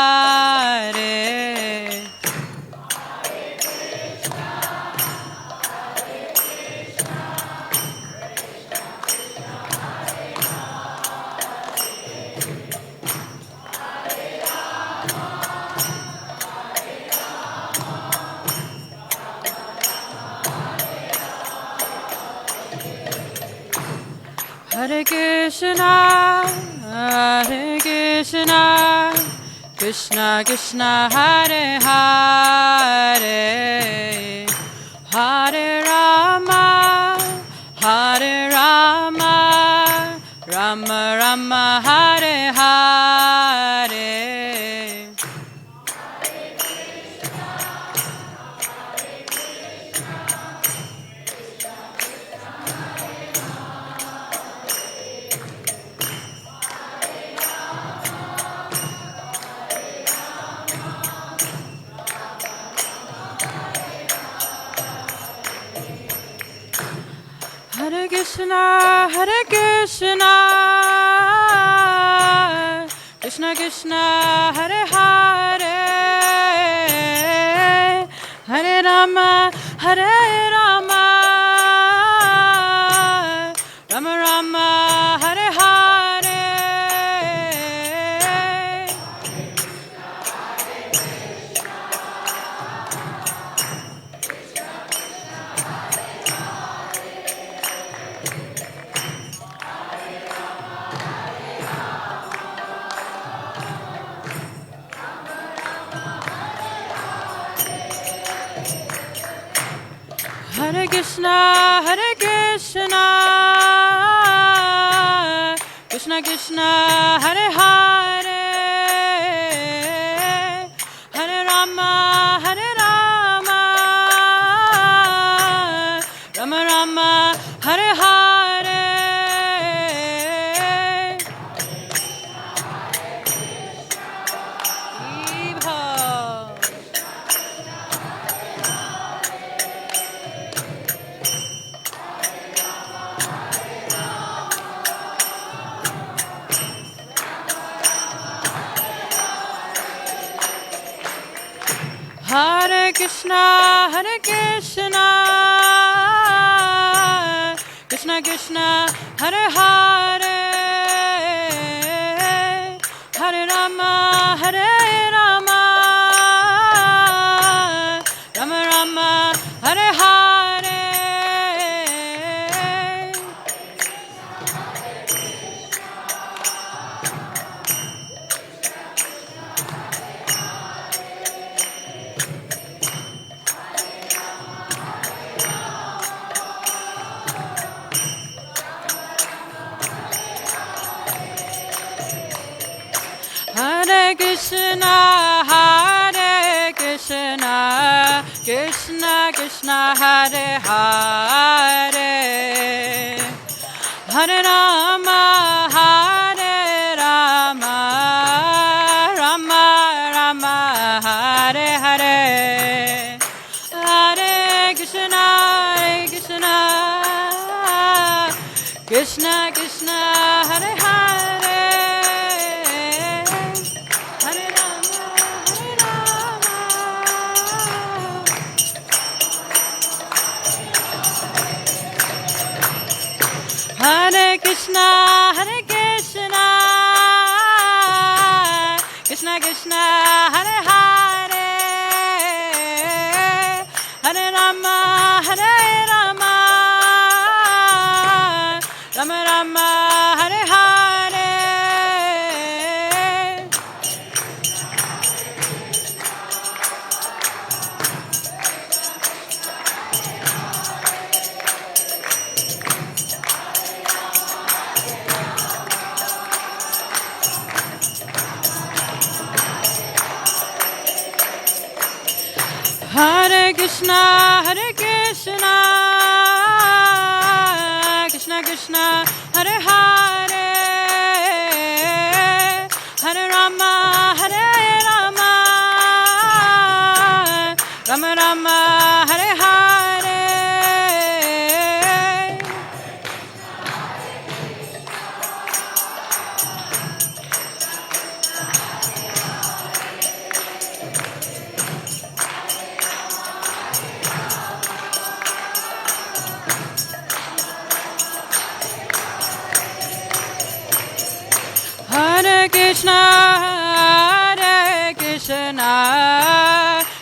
Hare Krishna, Hare Krishna, Krishna Krishna, Hare Hare, Hare Rama, Hare Rama, Rama Rama, Hare Hare. Hare Krishna, Hare Krishna, Krishna Krishna, Hare Hare, Hare Rama, Hare Rama, Rama Rama, Hare Hare. Hare Krishna, Hare Krishna, Krishna Krishna, Hare Hare, Hare Rama, Hare Rama, Rama Rama, Hare Hare. Hare Krishna, Hare Krishna, Krishna Krishna, Hare Hare, Hare Rama, Hare Rama, Rama Rama, Hare Hare. Hare Krishna, Hare Krishna, Krishna Krishna, Hare Hare, Hare Rama, Hare Rama, Rama Rama, Hare Hare, Hare Krishna, Hare Krishna, Krishna Krishna, Hare Hare, Hare Rama, Hare Rama. Hare Krishna, Hare Krishna, Krishna Krishna, Hare Hare, Hare Rama, Hare Rama, Rama Rama, Hare Hare. Krishna, Hare Krishna, Krishna Krishna, Hare Hare, Hare Rama, Hare Rama, Rama Rama, Hare Hare. Hare Krishna, Hare Krishna,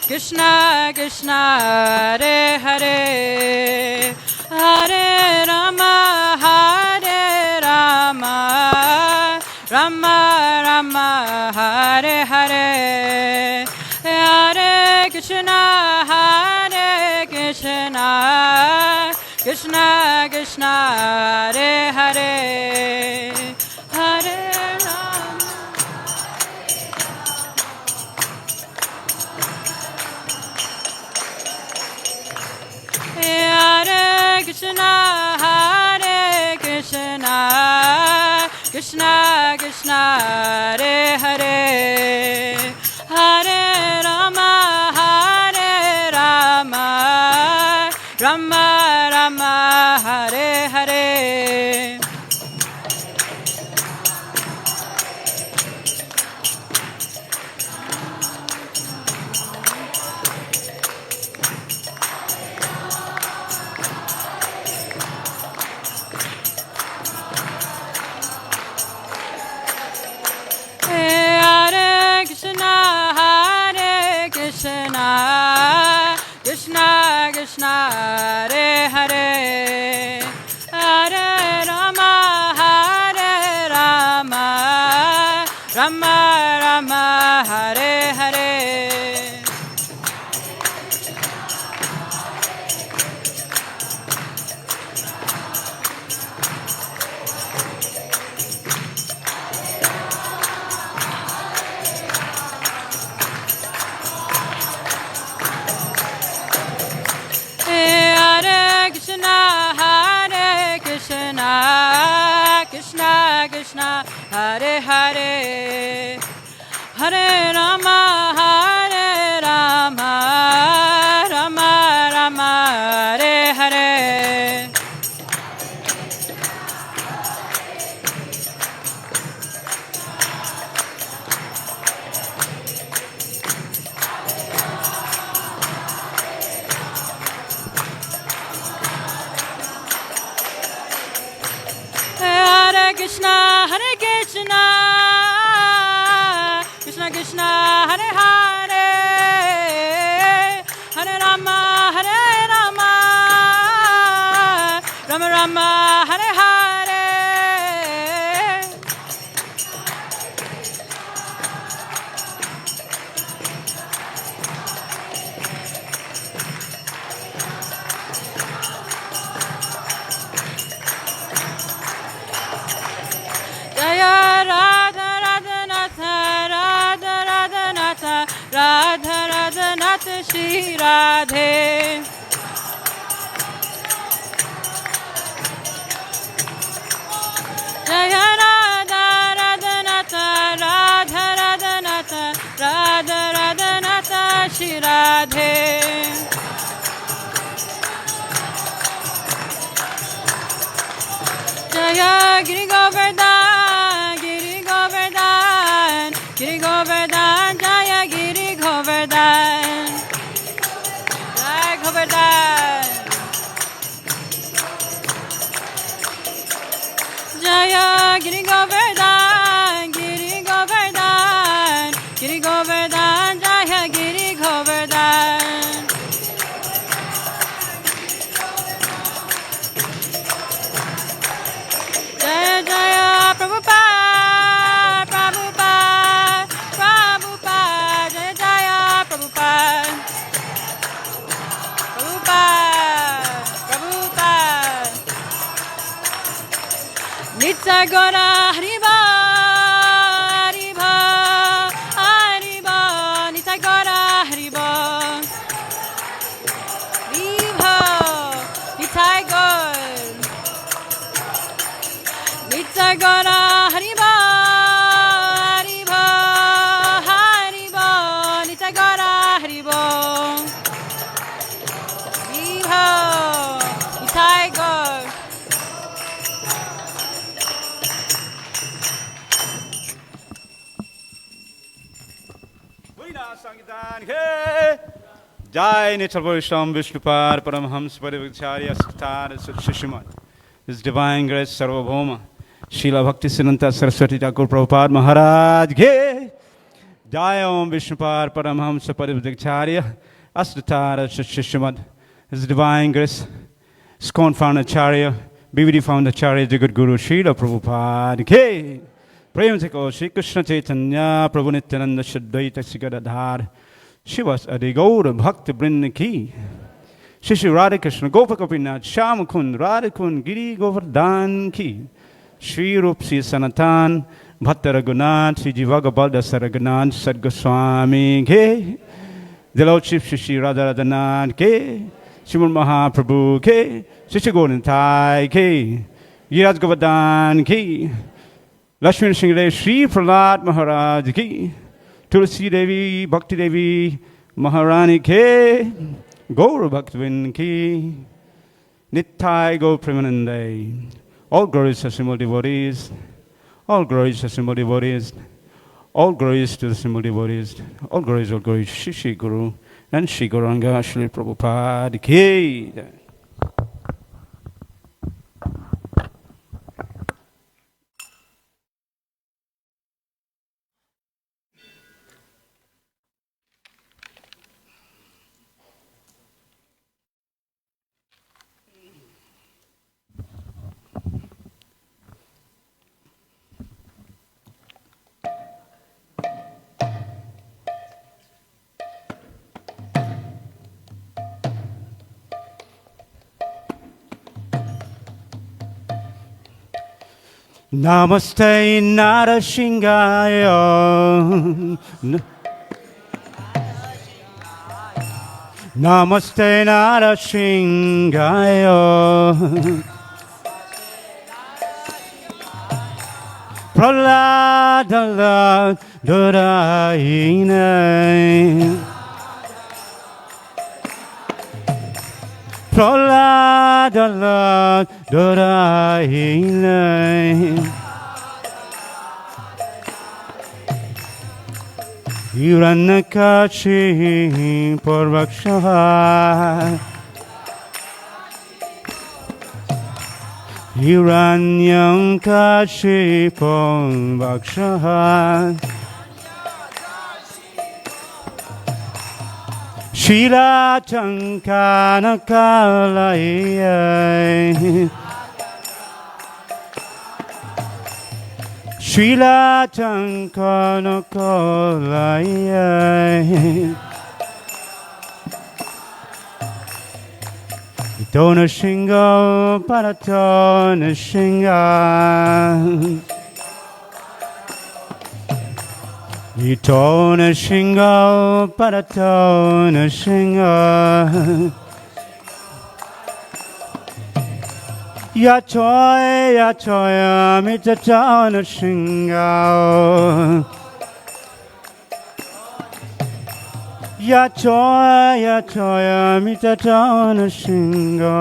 Krishna Krishna, Hare Hare, Hare Rama, Hare Rama, Rama Rama, Hare Hare, Hare Krishna, Hare Krishna, Krishna Krishna, Hare Hare, Hare Hare Krishna, Hare Krishna, Krishna Krishna, Hare Hare, Hare Rama, Hare Rama, Rama Rama, Hare Hare. Hare Krishna, Hare Krishna, Krishna Krishna, Hare Hare, Hare Rama, Hare Rama, Rama Rama, Hare Hare. Hare Krishna, Hare Krishna, Krishna Krishna, Hare Hare, Hare Rama, Hare Rama, Rama Rama, Hare Hare. Hare Krishna, Hare Krishna, Krishna Krishna, Hare Hare, Hare Rama, Hare Rama, Rama Rama, Hare Hare. Jaya Radha Radha Natha, Radha Radha Natha, Radha Radha Natha, Shri Radhe. Jaya Radha Radha Natha, Radha Radha Natha, Radha Radha Natha, Shri Radhe. Jaya Giri Govardhan, Giri Govardhan, Giri Govardhan, Jaya Giri Govardhan, Jai Govardhan. Jaya Giri Govardhan, Giri Govardhan, Giri Govardhan, Jaya Giri Govardhan. Jaya Jaya Prabhupada, Prabhupada, Prabhupada, Jaya Jaya Prabhupada, Prabhupada, Prabhupada. Nitya Gora Hariba, Hariba, Hariba, Nitya Gora Hariba, Nitya Gaura Haribo, Haribo, Haribo, Nitya Gaura Haribo. Haribo, Nitai Gaur. Jai Nityal Vaishnav Vishnupad Paramhams Parivacharya Satar Srimad. His Divine Grace Sarvabhauma Srila Bhaktisiddhanta Saraswati Thakur Prabhupada Maharaj Ge Jai Om Vishnupad Paramhams Parivacharya Satar Srimad. His Divine Grace Skon Founder Acharya BVD Founder Acharya Jagat Guru Srila Prabhupada Ge Prem se ko Shri Krishna Chaitanya Prabhu Nityananda Shadvaita Sigadadhar Shivas Adi Gaura Bhakti Brinda Ki Shri Shri Radha Krishna Gopa Gopinath Sham Kund Radha Kund Giri Govardhan Ki Shri Rup Sri Sanatan Bhatta Raghunath Shri Jivaga Balda Saraghunath Sad Goswami Ke The Lord Chief Shri Shri Radha Radhanath Ke Srimad Mahaprabhu Ke Shri Shri Govintai Ke Giraj Govardhan Ki Lakshmi Singh Shri Prahlad Maharaj Ki Tulsi Devi Bhakti Devi Maharani Ke Gaura Bhaktivinoda Ki Nittai Gaur Premanande. All glories to Srimad devotees, all glories to Srimad devotees, all glories to the Srimad devotees, all glories Shri Shri Guru and Shri Gauranga Shri Prabhupada Ki. Namaste Narasingaya. Namaste Narasingaya. Prahlada Duraine. Prahlada Duraine. Hiranakashi Parvaksha Hiranyankashi Parvaksha Shila Chankana Kalaya Shila Chankana Kalaya Itona Shingo Paratona Shinga Itona Shingo Paratona Shinga Yachoya Mitachana Shinga Yachoya Mitachana Shinga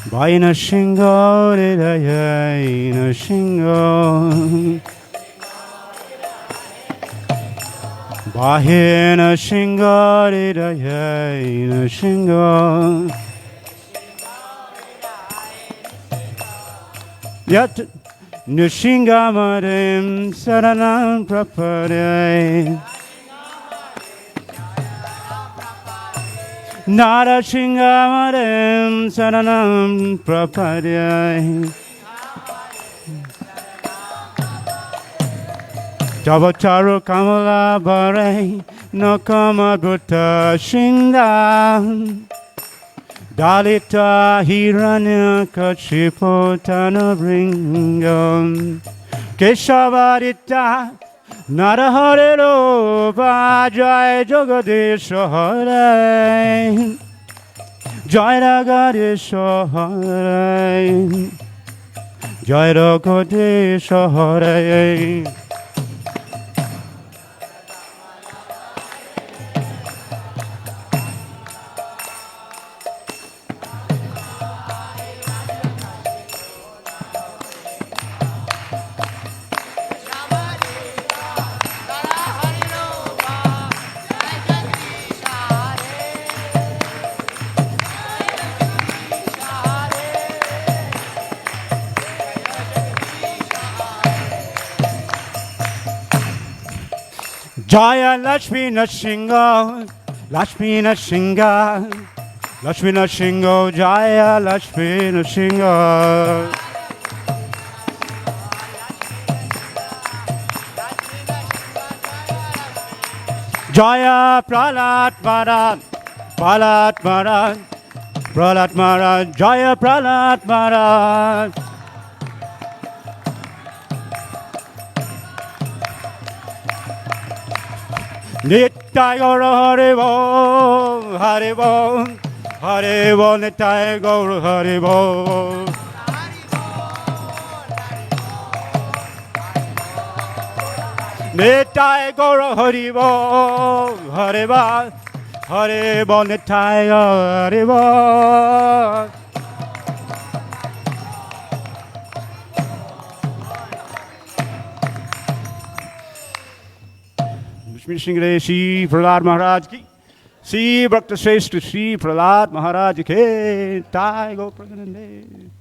Vaina Shingo Ridayana Shingo Bahena Shingo Ridayana Shingo Yat Nushingamadim Saranam Prapade Nara Shingamadim Saranam Prapade Javataru Kamala Bare Nakama Bhuta Shinda Dalita Hiranya Kachipo Tanabringam Keshavarita Naraharero Vajay Jogadesha Hare Jai Ragadesha Hare, Jai Ragadesha Hare. Jaya Lakshmi Nrsimha, Lakshmi Nrsimha, Lakshmi Nrsimha, Jaya Lakshmi Nrsimha. Jaya Prahlad Maharaj, Prahlad Maharaj, Prahlad Maharaj, Jaya Prahlad Maharaj. Nittai Gaura Haribo, Haribo, Haribo, Nittai Gaura Haribo. Nittai Gaura Haribo, Haribo, Haribo, Nittai Gaura Haribo. Lakshmi Singh Shri Prahlad Maharaj ki, Shri Bhakta Shrestha Shri Prahlad Maharaj ki, Jai Go Praganande.